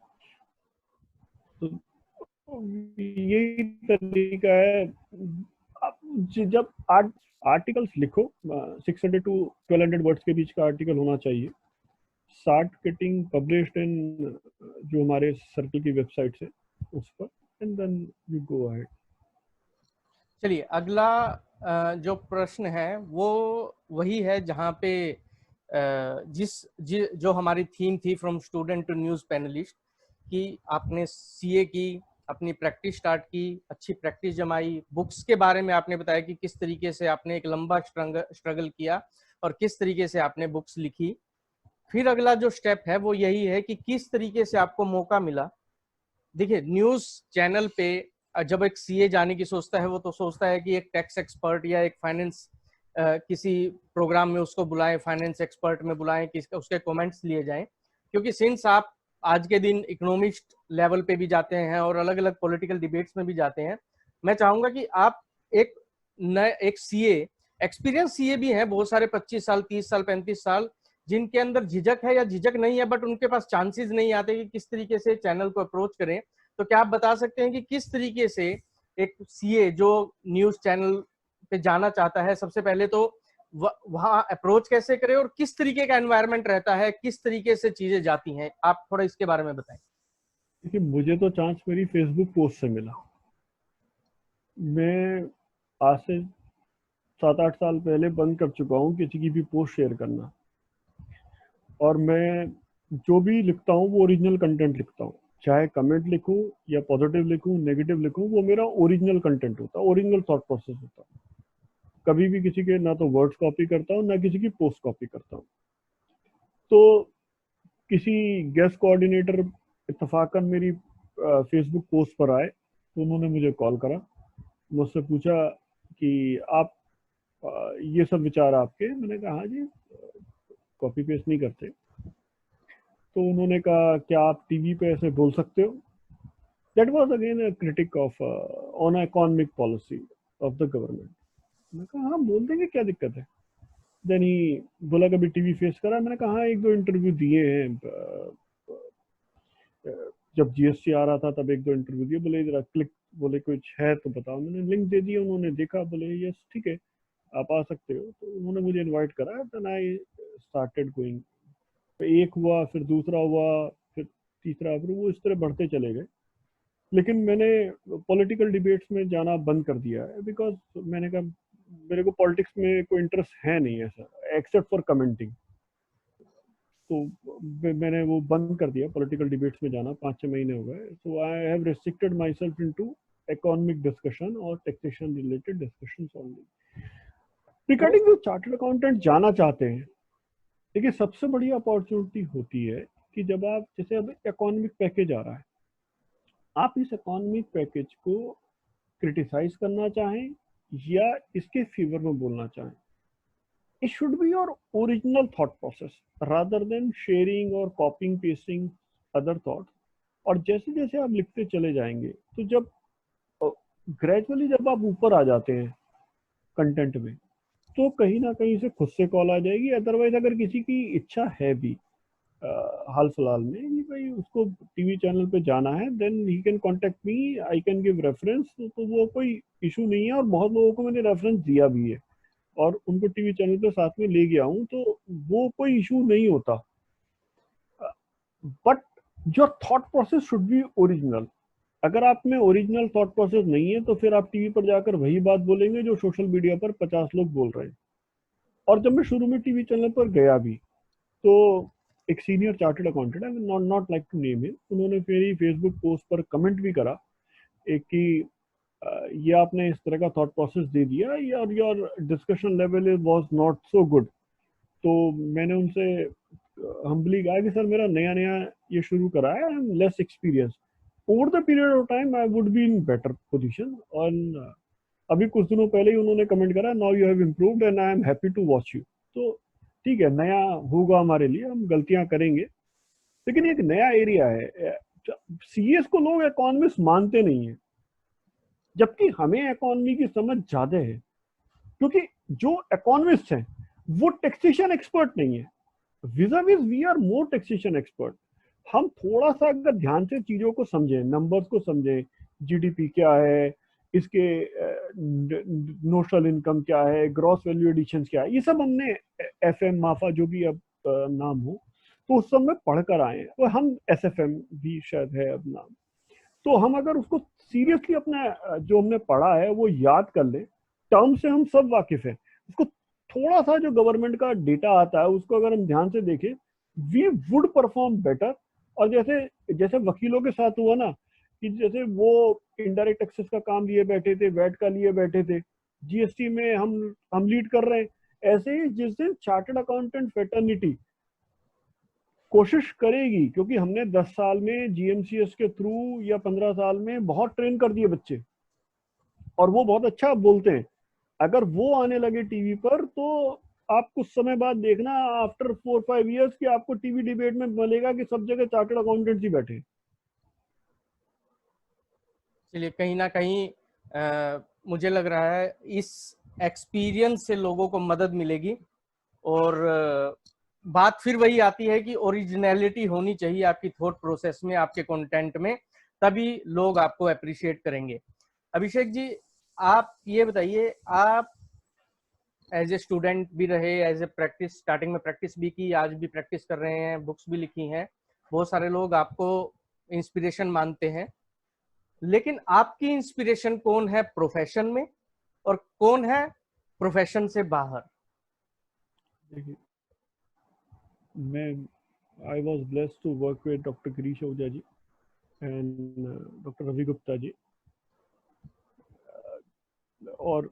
तो यही तरीका है। जब articles लिखो, 600 to 1200 words के बीच का आर्टिकल होना चाहिए, स्टार्ट गेटिंग पब्लिश्ड इन जो हमारे सर्कल की वेबसाइट है उस पर, and then you go ahead. चलिए, अगला जो प्रश्न है वो वही है जहाँ पे जो हमारी थीम थी, from student to news panelist, कि आपने सीए की, अपनी प्रैक्टिस स्टार्ट की, अच्छी प्रैक्टिस जमाई, बुक्स के बारे में आपने बताया कि किस तरीके से आपने एक लंबा स्ट्रगल किया और किस तरीके से आपने बुक्स लिखी। फिर अगला जो स्टेप है वो यही है कि किस तरीके से आपको मौका मिला। देखिए, न्यूज़ चैनल पे जब एक सीए जाने की सोचता है, वो तो सोचता है कि एक टैक्स एक्सपर्ट या एक फाइनेंस किसी प्रोग्राम में उसको बुलाएं, फाइनेंस एक्सपर्ट में बुलाएं, उसके कमेंट्स लिए जाएं, क्योंकि सिंस आप आज के दिन इकोनॉमिस्ट लेवल पे भी जाते हैं और अलग अलग पॉलिटिकल डिबेट्स में भी जाते हैं। मैं चाहूंगा कि आप एक सीए, एक्सपीरियंस सीए भी हैं बहुत सारे, 25 साल 30 साल 35 साल, जिनके अंदर झिझक है या झिझक नहीं है, बट उनके पास चांसेस नहीं आते कि किस तरीके से चैनल को अप्रोच करें। तो क्या आप बता सकते हैं कि किस तरीके से एक सीए जो न्यूज चैनल पे जाना चाहता है, सबसे पहले तो वहां अप्रोच कैसे करे और किस तरीके का एनवायरनमेंट रहता है, किस तरीके से चीजें जाती हैं? आप थोड़ा इसके बारे में बताएं। देखिए, मुझे तो चांस मेरी फेसबुक पोस्ट से मिला। मैं आज से 7-8 साल पहले बंद कर चुका हूँ किसी की भी पोस्ट शेयर करना, और मैं जो भी लिखता हूँ वो ओरिजिनल कंटेंट लिखता हूँ। चाहे कमेंट लिखूं या पॉजिटिव लिखूं, नेगेटिव लिखूं, वो मेरा ओरिजिनल कंटेंट होता है, ओरिजिनल थॉट प्रोसेस होता है। कभी भी किसी के ना तो वर्ड्स कॉपी करता हूँ ना किसी की पोस्ट कॉपी करता हूँ। तो किसी गेस्ट कोऑर्डिनेटर इत्तेफाकन मेरी फेसबुक पोस्ट पर आए, तो उन्होंने मुझे कॉल करा, मुझसे पूछा कि आप ये सब विचार आपके। मैंने कहा हाँ जी, कॉपी पेस्ट नहीं करते। तो उन्होंने कहा क्या आप टीवी पे ऐसे बोल सकते हो? That was again a critic of on economic policy of the government. मैंने कहा हाँ बोल देंगे, क्या दिक्कत है। देन ही बोला कभी टीवी फेस करा? मैंने कहा हाँ, एक दो इंटरव्यू दिए हैं। जब जीएसटी आ रहा था तब एक दो इंटरव्यू दिए। बोले जरा क्लिक, बोले कुछ है तो बताओ। मैंने लिंक दे दिया, उन्होंने देखा, बोले यस ठीक है आप आ सकते हो। तो उन्होंने मुझे इनवाइट करा। Then I started going. एक हुआ, फिर दूसरा हुआ, फिर तीसरा, फिर वो इस तरह बढ़ते चले गए। लेकिन मैंने पॉलिटिकल डिबेट्स में जाना बंद कर दिया है, बिकॉज मैंने कहा मेरे को पॉलिटिक्स में कोई इंटरेस्ट है नहीं ऐसा, एक्सेप्ट फॉर कमेंटिंग। तो मैंने वो बंद कर दिया पॉलिटिकल डिबेट्स में जाना, 5-6 महीने हो गए। So I have restricted myself into economic discussion और टैक्सेशन रिलेटेड डिस्कशन ओनली। तो रिगार्डिंग जो चार्टर्ड अकाउंटेंट जाना चाहते हैं, देखिए सबसे बड़ी अपॉर्चुनिटी होती है कि जब आप, जैसे अब इकोनॉमिक पैकेज आ रहा है, आप इस इकोनॉमिक पैकेज को क्रिटिसाइज करना चाहें या इसके फेवर में बोलना चाहें, it should be your original thought process rather than sharing or copying pasting other thoughts। और जैसे जैसे आप लिखते चले जाएंगे, तो जब ग्रेजुअली जब आप ऊपर आ जाते हैं कंटेंट में, तो कहीं ना कहीं से खुद से कॉल आ जाएगी। अदरवाइज अगर किसी की इच्छा है भी हाल फिलहाल में कि भाई उसको टीवी चैनल पे जाना है, then he can contact me, I can give reference. तो वो कोई इशू नहीं है, और बहुत लोगों को मैंने रेफरेंस दिया भी है और उनको टीवी चैनल पे साथ में ले गया हूँ, तो वो कोई इशू नहीं होता। But your thought process should be original. अगर आप में ओरिजिनल थॉट प्रोसेस नहीं है, तो फिर आप टीवी पर जाकर वही बात बोलेंगे जो सोशल मीडिया पर 50 लोग बोल रहे हैं। और जब मैं शुरू में टीवी चैनल पर गया भी, तो एक सीनियर चार्टर्ड अकाउंटेंट है, not not like to name him, उन्होंने मेरी फेसबुक पोस्ट पर कमेंट भी करा एक कि ये आपने इस तरह का थॉट प्रोसेस दे दिया, और your discussion level is was not so good. तो मैंने उनसे हम्बली कहा कि सर मेरा नया नया ये शुरू करा है, I am less experience, over the period of time I would be in better position. और अभी कुछ दिनों पहले ही उन्होंने कमेंट करा, now you have improved and I am happy to watch you. तो ठीक है, नया होगा हमारे लिए, हम गलतियां करेंगे, लेकिन एक नया एरिया है। सीएस को लोग इकोनॉमिस्ट मानते नहीं है, जबकि हमें इकोनॉमी की समझ ज्यादा है, क्योंकि जो इकोनॉमिस्ट हैं वो टैक्सेशन एक्सपर्ट नहीं है। Viz we are more taxation expert. हम थोड़ा सा अगर ध्यान से चीजों को समझें, नंबर्स को समझें, जीडीपी क्या है, इसके नोशनल इनकम क्या है, ग्रॉस वैल्यू एडिशन क्या है, ये सब हमने एफएम माफा जो भी अब नाम हो, तो उस सब में पढ़कर आए हैं। और हम एसएफएम भी शायद है अब नाम। तो हम अगर उसको सीरियसली अपना जो हमने पढ़ा है वो याद कर ले, टर्म से हम सब वाकिफ हैं, उसको थोड़ा सा जो गवर्नमेंट का डेटा आता है उसको अगर हम ध्यान से देखें, वी वुड परफॉर्म बेटर। और जैसे जैसे वकीलों के साथ हुआ ना, कि जैसे वो इनडायरेक्ट टैक्सेस का काम लिए बैठे थे, वैट का लिए बैठे थे, जीएसटी में हम लीड कर रहे हैं, ऐसे ही जिस दिन चार्टर्ड अकाउंटेंट फेटर्निटी कोशिश करेगी, क्योंकि हमने 10 साल में जीएमसीएस के थ्रू या 15 साल में बहुत ट्रेन कर दिए बच्चे, और वो बहुत अच्छा बोलते हैं। अगर वो आने लगे टीवी पर, तो आप कुछ समय बाद देखना, आफ्टर 4-5 ईयर्स, कि आपको टीवी डिबेट में मिलेगा कि सब जगह चार्टर्ड अकाउंटेंट्स ही बैठे। चलिए, कहीं ना कहीं मुझे लग रहा है इस एक्सपीरियंस से लोगों को मदद मिलेगी। और बात फिर वही आती है कि ओरिजिनलिटी होनी चाहिए आपकी थॉट प्रोसेस में, आपके कंटेंट में, तभी लोग आपको अप्रिशिएट करेंगे। अभिषेक जी, आप ये बताइए, आप एज ए स्टूडेंट भी रहे, एज ए प्रैक्टिस, स्टार्टिंग में प्रैक्टिस भी की, आज भी प्रैक्टिस कर रहे हैं, बुक्स भी लिखी हैं, बहुत सारे लोग आपको इंस्पिरेशन मानते हैं, लेकिन आपकी इंस्पिरेशन कौन है प्रोफेशन में और कौन है प्रोफेशन से बाहर? देखिए, मैं I was blessed to work with doctor Girish Ojha ji and doctor Ravi Gupta ji. और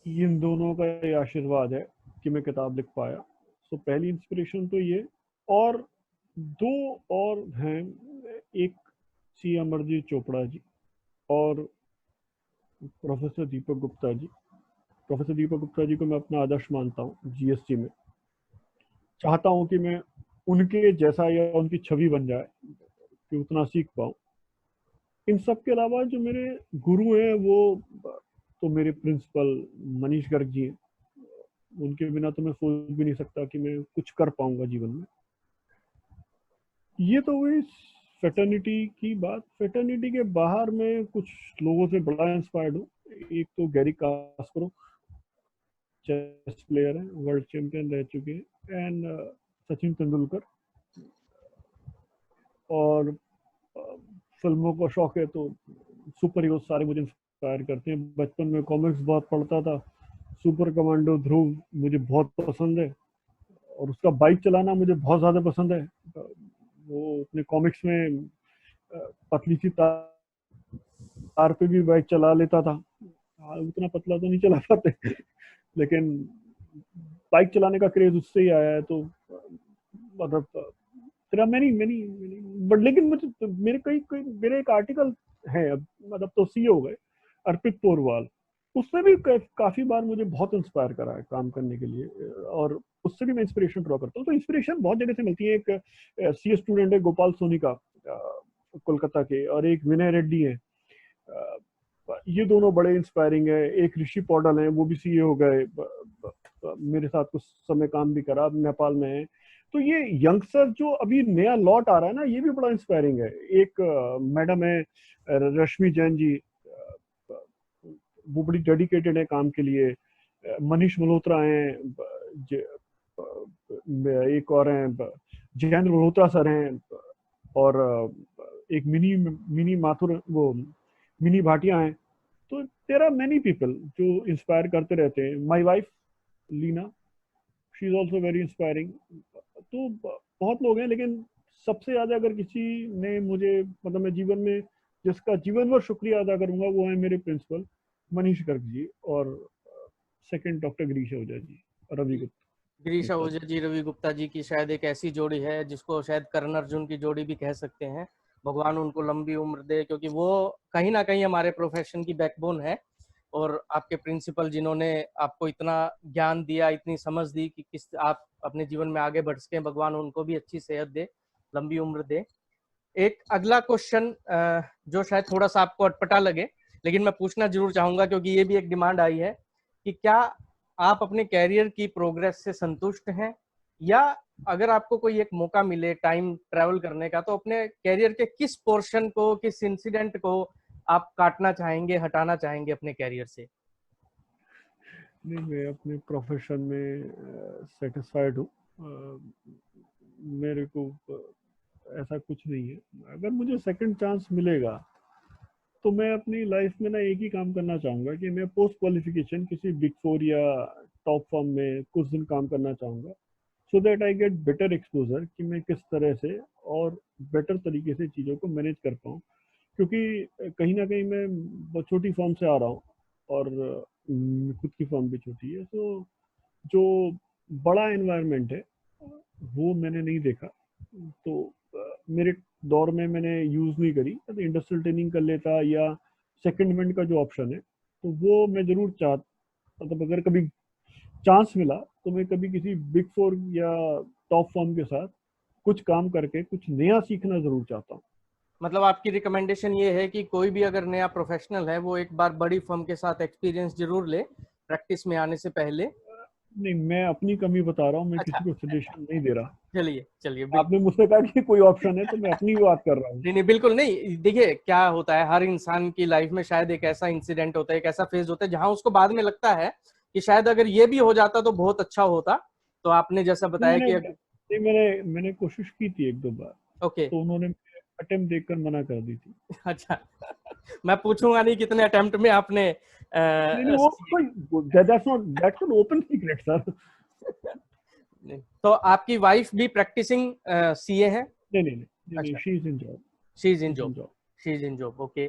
इन दोनों का ये आशीर्वाद है कि मैं किताब लिख पाया। तो पहली इंस्पिरेशन तो ये, और दो और हैं, एक सी अमरजीत चोपड़ा जी और प्रोफेसर दीपक गुप्ता जी। प्रोफेसर दीपक गुप्ता जी को मैं अपना आदर्श मानता हूँ जीएसटी में। चाहता हूँ कि मैं उनके जैसा या उनकी छवि बन जाए, कि उतना सीख पाऊँ। इन सब के अलावा जो मेरे गुरु हैं वो तो मेरे प्रिंसिपल मनीष गर्ग जी हैं। उनके बिना तो मैं सोच भी नहीं सकता कि मैं कुछ कर पाऊंगा जीवन में। ये तो हुई फेटर्निटी की बात। फेटर्निटी के बाहर मैं कुछ लोगों से बड़ा इंस्पायर्ड हूँ। एक तो गैरी कास्परोव, चेस प्लेयर हैं, वर्ल्ड चैंपियन रह चुके हैं, एंड सचिन तेंदुलकर। और फिल्मों का शौक है तो सुपर हीरो सारे मुझे इंस्पायर करते हैं। बचपन में कॉमिक्स बहुत पढ़ता था। सुपर कमांडो ध्रुव मुझे बहुत पसंद है, और उसका बाइक चलाना मुझे बहुत ज्यादा पसंद है। वो अपने कॉमिक्स में पतली सी तार पे भी बाइक चला लेता था। उतना पतला तो नहीं चला पाते लेकिन बाइक चलाने का क्रेज उससे ही आया है। तो मतलब तेरा मैनी मैनी बट, लेकिन मुझे मेरे कई कई मेरे एक आर्टिकल है अब, मतलब तो सी हो गए, अर्पित पोरवाल। उसने भी काफी बार मुझे बहुत इंस्पायर करा है काम करने के लिए, और उससे भी मैं इंस्पिरेशन ड्रॉ करता हूँ। तो इंस्पिरेशन बहुत जगह से मिलती है। एक सी स्टूडेंट है गोपाल सोनी का, कोलकाता के, और एक विनय रेड्डी है। ये दोनों बड़े इंस्पायरिंग है। एक ऋषि पौडल है, वो भी सीए हो गए, मेरे साथ कुछ समय काम भी करा, नेपाल में है। तो ये यंगस्टर जो अभी नया लॉट आ रहा है ना, ये भी बड़ा इंस्पायरिंग है। एक मैडम है रश्मि जैन जी, वो बड़ी डेडिकेटेड है काम के लिए। मनीष मल्होत्रा हैं, एक और हैं जयेंद्र मल्होत्रा सर हैं, और एक मिनी मिनी माथुर, वो मिनी भाटिया हैं। तो देयर आर मेनी पीपल जो इंस्पायर करते रहते हैं। My wife Leena, she is also very inspiring. तो बहुत लोग हैं, लेकिन सबसे ज्यादा अगर किसी ने मुझे, मतलब मैं जीवन में जिसका जीवन भर शुक्रिया अदा करूंगा, वो है मेरे प्रिंसिपल मनीष गर्ग जी, और सेकंड डॉक्टर गिरीश ओझा जी, रवि गिरीश गुप्ता ओझा जी। जी, रवि गुप्ता जी की शायद एक ऐसी जोड़ी है जिसको शायद करण अर्जुन की जोड़ी भी कह सकते हैं। भगवान उनको लंबी उम्र दे, क्योंकि वो कहीं ना कहीं हमारे प्रोफेशन की बैकबोन है। और आपके प्रिंसिपल जिन्होंने आपको इतना ज्ञान दिया, इतनी समझ दी कि किस आप अपने जीवन में आगे बढ़ सकें, भगवान उनको भी अच्छी सेहत दे, लंबी उम्र दे। एक अगला क्वेश्चन जो शायद थोड़ा सा आपको अटपटा लगे, लेकिन मैं पूछना जरूर चाहूंगा क्योंकि ये भी एक डिमांड आई है कि क्या आप अपने कैरियर की प्रोग्रेस से संतुष्ट हैं, या अगर आपको कोई एक मौका मिले टाइम ट्रैवल करने का, तो अपने कैरियर के किस पोर्शन को, किस इंसिडेंट को आप काटना चाहेंगे, हटाना चाहेंगे अपने कैरियर से? नहीं, मैं अपने प्रोफेशन में सेटिस्फाइड हूँ। मेरे को ऐसा कुछ नहीं है। अगर मुझे सेकंड चांस मिलेगा तो मैं अपनी लाइफ में ना एक ही काम करना चाहूंगा, कि मैं पोस्ट क्वालिफिकेशन किसी बिग फोर या टॉप फर्म में कुछ दिन काम करना चाहूंगा, so that I get better exposure, कि मैं किस तरह से और बेटर तरीके से चीज़ों को मैनेज कर पाऊँ। क्योंकि कहीं ना कहीं मैं बहुत छोटी फर्म से आ रहा हूँ, और खुद की फर्म भी छोटी है। तो जो बड़ा एनवायरनमेंट है वो मैंने नहीं देखा। तो मेरे दौर में मैंने यूज़ नहीं करी। तो इंडस्ट्रियल ट्रेनिंग कर लेता, या सेकेंडमेंट का जो ऑप्शन है, तो वो मैं जरूर मतलब अगर कभी चांस मिला तो मैं कभी किसी बिग फोर या टॉप फर्म के साथ कुछ काम करके कुछ नया सीखना जरूर चाहता हूँ। मतलब आपकी रिकमेंडेशन ये है कि कोई भी अगर नया प्रोफेशनल है वो एक बार बड़ी फर्म के साथ एक्सपीरियंस जरूर ले प्रैक्टिस में आने से पहले। नहीं, मैं अपनी कमी बता रहा हूँ, मैं अच्छा, किसी को सजेशन नहीं दे रहा। चलिए चलिए, आपने बिल्कुल। मुझसे कहा कि कोई ऑप्शन है, तो मैं अपनी बात कर रहा हूँ। नहीं नहीं, बिल्कुल नहीं। देखिए क्या होता है, हर इंसान की लाइफ में शायद एक ऐसा इंसिडेंट होता है, एक ऐसा फेज होता है जहां उसको बाद में लगता है कि शायद अगर ये भी हो जाता तो बहुत अच्छा होता। तो आपने जैसा नहीं, बताया कि मैंने कोशिश की थी एक दो बार, ओके। तो उन्होंने अटेम्प्ट देखकर मना कर दी थी। अच्छा मैं पूछूंगा नहीं कितने अटेम्प्ट में आपने नहीं नहीं, वो कोई, that's an open secret sir. तो आपकी वाइफ भी प्रैक्टिसिंग सीए है? नहीं नहीं नहीं नहीं, अच्छा, she is in job. She is she in is job. In job. She is in job, okay.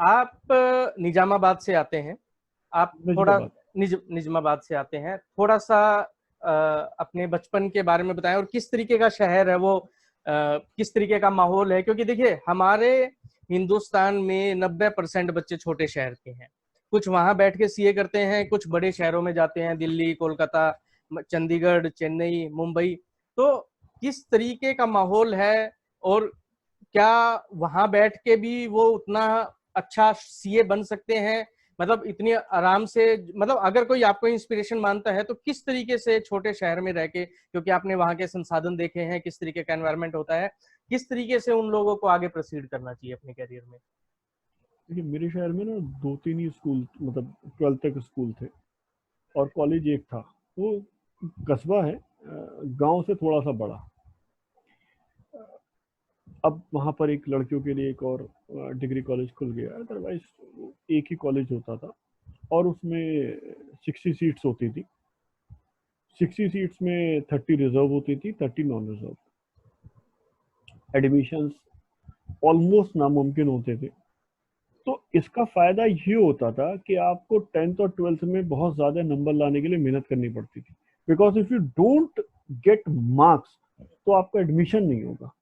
आप निजामाबाद से आते हैं। आप थोड़ा निजामाबाद से आते हैं, थोड़ा सा अपने बचपन के बारे में बताएं और किस तरीके का शहर है वो, किस तरीके का माहौल है, क्योंकि देखिए हमारे हिंदुस्तान में 90% बच्चे छोटे शहर के हैं। कुछ वहां बैठ के सीए करते हैं, कुछ बड़े शहरों में जाते हैं, दिल्ली, कोलकाता, चंडीगढ़, चेन्नई, मुंबई। तो किस तरीके का माहौल है और क्या वहां बैठ के भी वो उतना अच्छा सीए बन सकते हैं, मतलब इतनी आराम से, मतलब अगर कोई आपको इंस्पिरेशन मानता है तो किस तरीके से छोटे शहर में रह के, क्योंकि आपने वहां के संसाधन देखे हैं, किस तरीके का एनवायरनमेंट होता है, किस तरीके से उन लोगों को आगे प्रोसीड करना चाहिए अपने करियर में? देखिए मेरे शहर में ना 2-3 ही स्कूल, मतलब 12th तक स्कूल थे और कॉलेज एक था। वो कस्बा है, गांव से थोड़ा सा बड़ा। अब वहाँ पर एक लड़कियों के लिए एक और डिग्री कॉलेज खुल गया, अदरवाइज एक ही कॉलेज होता था और उसमें 60 सीट्स होती थी। 60 सीट्स में 30 रिजर्व होती थी, 30 नॉन रिजर्व। एडमिशंस ऑलमोस्ट नामुमकिन होते थे। तो इसका फायदा ये होता था कि आपको 10th और 12th में बहुत ज्यादा नंबर लाने के लिए मेहनत करनी पड़ती थी, because if you don't get marks तो आपका एडमिशन नहीं होगा।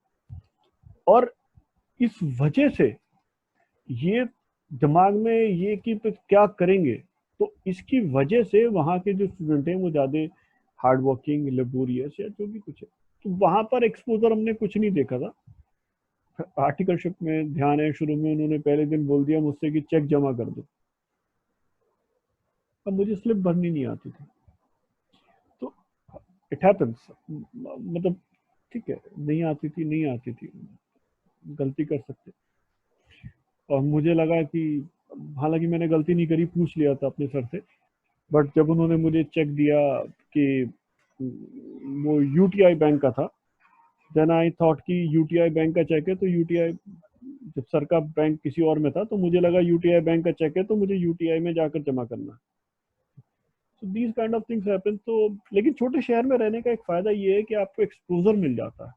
और इस वजह से ये दिमाग में ये कि तो क्या करेंगे, तो इसकी वजह से वहाँ के जो स्टूडेंट हैं वो ज़्यादा हार्ड वर्किंग, लेबोरियस या जो भी कुछ है। तो वहाँ पर एक्सपोजर हमने कुछ नहीं देखा था। आर्टिकलशिप में ध्यान है, शुरू में उन्होंने पहले दिन बोल दिया मुझसे कि चेक जमा कर दो। अब मुझे स्लिप भरनी नहीं आती थी। तो इट हैपेंस, मतलब ठीक है, नहीं आती थी, नहीं आती थी, गलती कर सकते। और मुझे लगा कि हालांकि मैंने गलती नहीं करी, पूछ लिया था अपने सर से, बट जब उन्होंने मुझे चेक दिया कि वो यूटीआई बैंक का था, देन आई थॉट कि यूटीआई बैंक का चेक है तो यूटीआई, जब सर का बैंक किसी और में था तो मुझे लगा यूटीआई बैंक का चेक है तो मुझे यूटीआई में जाकर जमा करना है। So these kind of things happen. तो लेकिन छोटे शहर में रहने का एक फायदा ये है कि आपको एक्सपोजर मिल जाता है।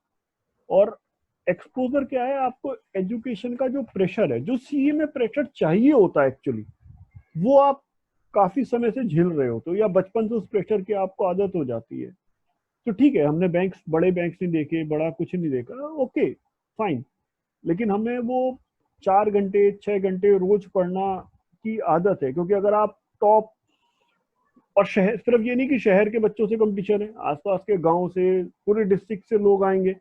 और एक्सपोजर क्या है, आपको एजुकेशन का जो प्रेशर है, जो सीए में प्रेशर चाहिए होता है एक्चुअली, वो आप काफी समय से झेल रहे हो, तो या बचपन से उस प्रेशर की आपको आदत हो जाती है। तो ठीक है, हमने बैंक्स, बड़े बैंक्स नहीं देखे, बड़ा कुछ नहीं देखा, ओके फाइन, लेकिन हमें वो 4 घंटे 6 घंटे रोज पढ़ना की आदत है। क्योंकि अगर आप टॉप, और शहर, सिर्फ ये नहीं कि शहर के बच्चों से कंपटीशन है, आसपास के गांव से, पूरे डिस्ट्रिक्ट से लोग आएंगे,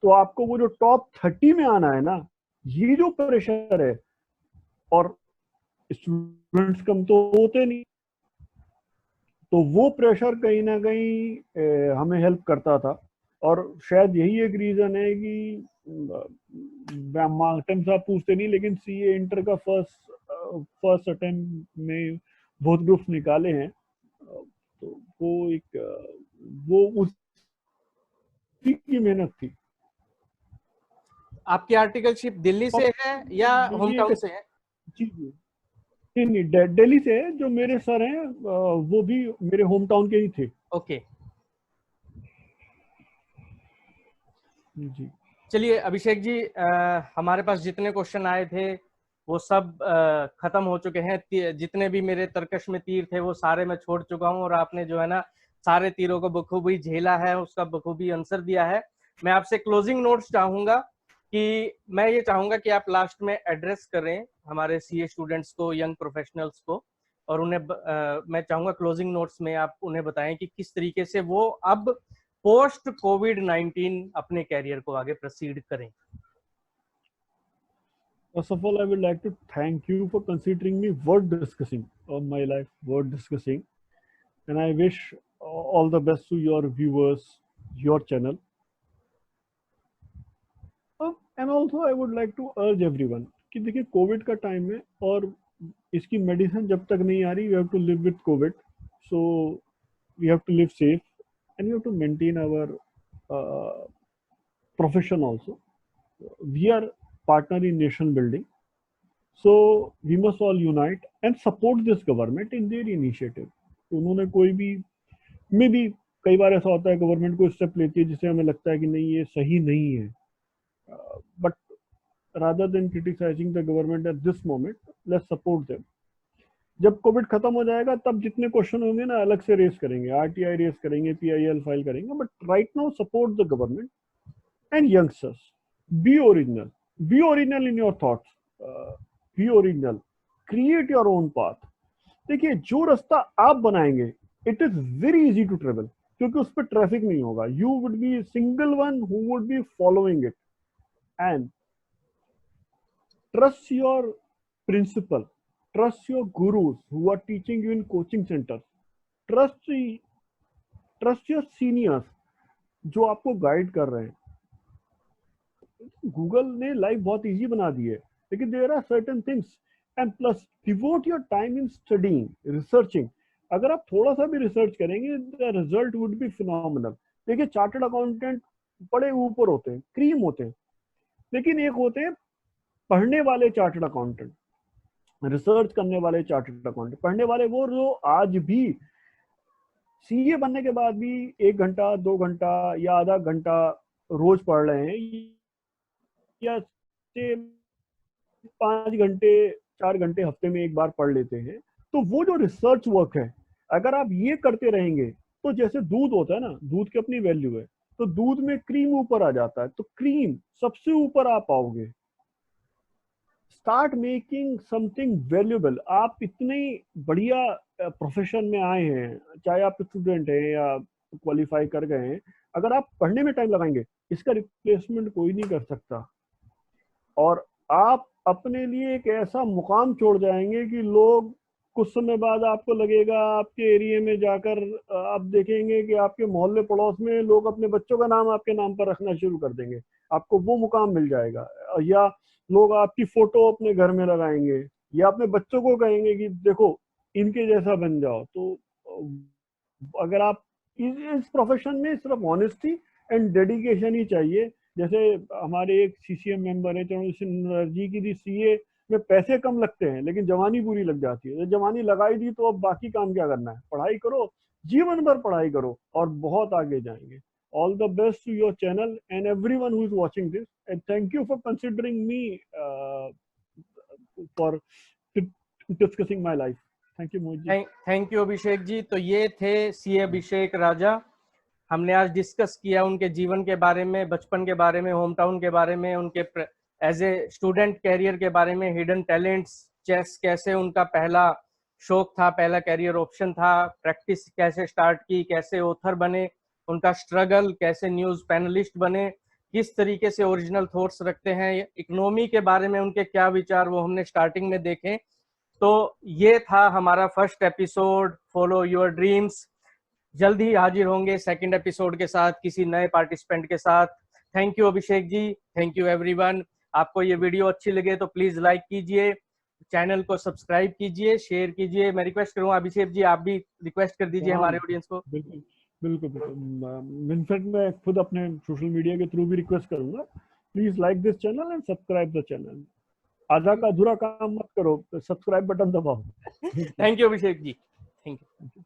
तो आपको वो जो टॉप 30 में आना है ना, ये जो प्रेशर है, और स्टूडेंट्स कम तो होते नहीं, तो वो प्रेशर कहीं ना कहीं हमें हेल्प करता था। और शायद यही एक रीजन है कि मार्क्स आप पूछते नहीं, लेकिन सीए इंटर का फर्स्ट अटेम्प्ट में बहुत ग्रुप्स निकाले हैं। तो वो एक वो उसी की मेहनत थी। आपकी आर्टिकलशिप दिल्ली से है या होम ये टाउन एक से है? चीज है। नहीं नहीं, दिल्ली से है। जो मेरे सर हैं वो भी मेरे होम टाउन के ही थे। ओके। जी चलिए अभिषेक जी, हमारे पास जितने क्वेश्चन आए थे वो सब खत्म हो चुके हैं। जितने भी मेरे तर्कश में तीर थे वो सारे मैं छोड़ चुका हूँ, और आपने जो है ना सारे तीरों को बखूबी झेला है, उसका बखूबी आंसर दिया है। मैं आपसे क्लोजिंग नोट्स चाहूंगा कि मैं ये चाहूंगा कि आप लास्ट में एड्रेस करें हमारे सीए स्टूडेंट्स को, यंग प्रोफेशनल्स को, और उन्हें मैं चाहूंगा क्लोजिंग नोट्स में आप उन्हें बताएं कि किस तरीके से वो अब पोस्ट कोविड-19 अपने कैरियर को आगे प्रोसीड करें। First of all, I would like to thank you for considering me worth discussing on my life, worth discussing. And I wish all the best to your viewers, your channel. And also, I would like to urge everyone कि देखिए Covid का time है और इसकी medicine जब तक नहीं आ रही, you have to live with COVID. So we have to live safe and we have to maintain our profession also. We are partner in nation building. So we must all unite and support this government in their initiative. तो उन्होंने कोई भी, मे भी कई बार ऐसा होता है government को स्टेप लेती है जिससे हमें लगता है कि नहीं ये सही नहीं है, but rather than criticizing the government at this moment, let's support them. जब कोविड खत्म हो जाएगा तब जितने क्वेश्चन होंगे ना अलग से रेस करेंगे, आरटीआई रेस करेंगे, पीआईएल फाइल करेंगे, but right now support the government and youngsters, be original in your thoughts, be original, create your own path. देखिए जो रास्ता आप बनाएंगे it is very easy to travel, क्योंकि उस पर ट्रैफिक नहीं होगा, you would be single one who would be following it, and trust your principal, trust your gurus who are teaching you in coaching centers, trust your seniors जो आपको guide कर रहे हैं। गूगल ने लाइफ बहुत easy बना दी है, लेकिन there are certain things, and plus devote your time in studying, researching. अगर आप थोड़ा सा भी रिसर्च करेंगे the result would be phenomenal. देखिए चार्टर्ड अकाउंटेंट बड़े ऊपर होते हैं, क्रीम होते हैं, लेकिन एक होते हैं पढ़ने वाले चार्टर्ड अकाउंटेंट, रिसर्च करने वाले चार्टर्ड अकाउंटेंट। पढ़ने वाले वो जो आज भी सीए बनने के बाद भी 1 घंटा 2 घंटा या आधा घंटा रोज पढ़ रहे हैं, या 5 घंटे 4 घंटे हफ्ते में एक बार पढ़ लेते हैं। तो वो जो रिसर्च वर्क है, अगर आप ये करते रहेंगे तो जैसे दूध होता है ना, दूध की अपनी वैल्यू है, तो दूध में क्रीम ऊपर आ जाता है, तो क्रीम सबसे ऊपर आप पाओगे। Start making something valuable. आप इतने बढ़िया प्रोफेशन में आए हैं, चाहे आप स्टूडेंट हैं या क्वालिफाई कर गए हैं, अगर आप पढ़ने में टाइम लगाएंगे इसका रिप्लेसमेंट कोई नहीं कर सकता। और आप अपने लिए एक ऐसा मुकाम छोड़ जाएंगे कि लोग कुछ समय बाद आपको लगेगा, आपके एरिया में जाकर आप देखेंगे कि आपके मोहल्ले पड़ोस में लोग अपने बच्चों का नाम आपके नाम पर रखना शुरू कर देंगे, आपको वो मुकाम मिल जाएगा। या लोग आपकी फोटो अपने घर में लगाएंगे, या अपने बच्चों को कहेंगे कि देखो इनके जैसा बन जाओ। तो अगर आप इस प्रोफेशन में सिर्फ ऑनेस्टी एंड डेडिकेशन ही चाहिए। जैसे हमारे एक सीसीएम मेंबर है जी की दी, सीए में पैसे कम लगते हैं लेकिन जवानी पूरी लग जाती है। जवानी लगाई दी तो अब बाकी काम क्या करना है, पढ़ाई करो, जीवन भर पढ़ाई करो और बहुत आगे जाएंगे। All the best to your channel and everyone who is watching this, and thank you for considering me for discussing my life. Thank you, Mohit. Thank you Abhishek ji. तो ये थे सी अभिषेक राजा। हमने आज डिस्कस किया उनके जीवन के बारे में, बचपन के बारे में, होम टाउन के बारे में, उनके एज ए स्टूडेंट कैरियर के बारे में, हिडन टैलेंट्स, चेस कैसे उनका पहला शौक था, पहला कैरियर ऑप्शन था, प्रैक्टिस कैसे स्टार्ट की, कैसे ऑथर बने, उनका स्ट्रगल, कैसे न्यूज पैनलिस्ट बने, किस तरीके से ओरिजिनल थॉट्स रखते हैं, इकोनॉमी के बारे में उनके क्या विचार, वो हमने स्टार्टिंग में देखे। तो ये था हमारा first episode follow your dreams. जल्द ही हाजिर होंगे सेकंड एपिसोड के साथ, किसी नए पार्टिसिपेंट के साथ। Thank you Abhishek ji, thank you everyone. आपको ये वीडियो अच्छी लगे तो प्लीज लाइक कीजिए, चैनल को सब्सक्राइब कीजिए, शेयर कीजिए। मैं रिक्वेस्ट करूंगा अभिषेक जी, आप भी रिक्वेस्ट कर दीजिए हमारे ऑडियंस को। बिल्कुल बिल्कुल बिल्कुल। इनफैक्ट मैं खुद अपने सोशल मीडिया के थ्रू भी रिक्वेस्ट करूंगा, please like this channel and subscribe the channel. आधा का अधूरा काम मत करो, सब्सक्राइब बटन दबाओ। Thank you Abhishek ji, thank you.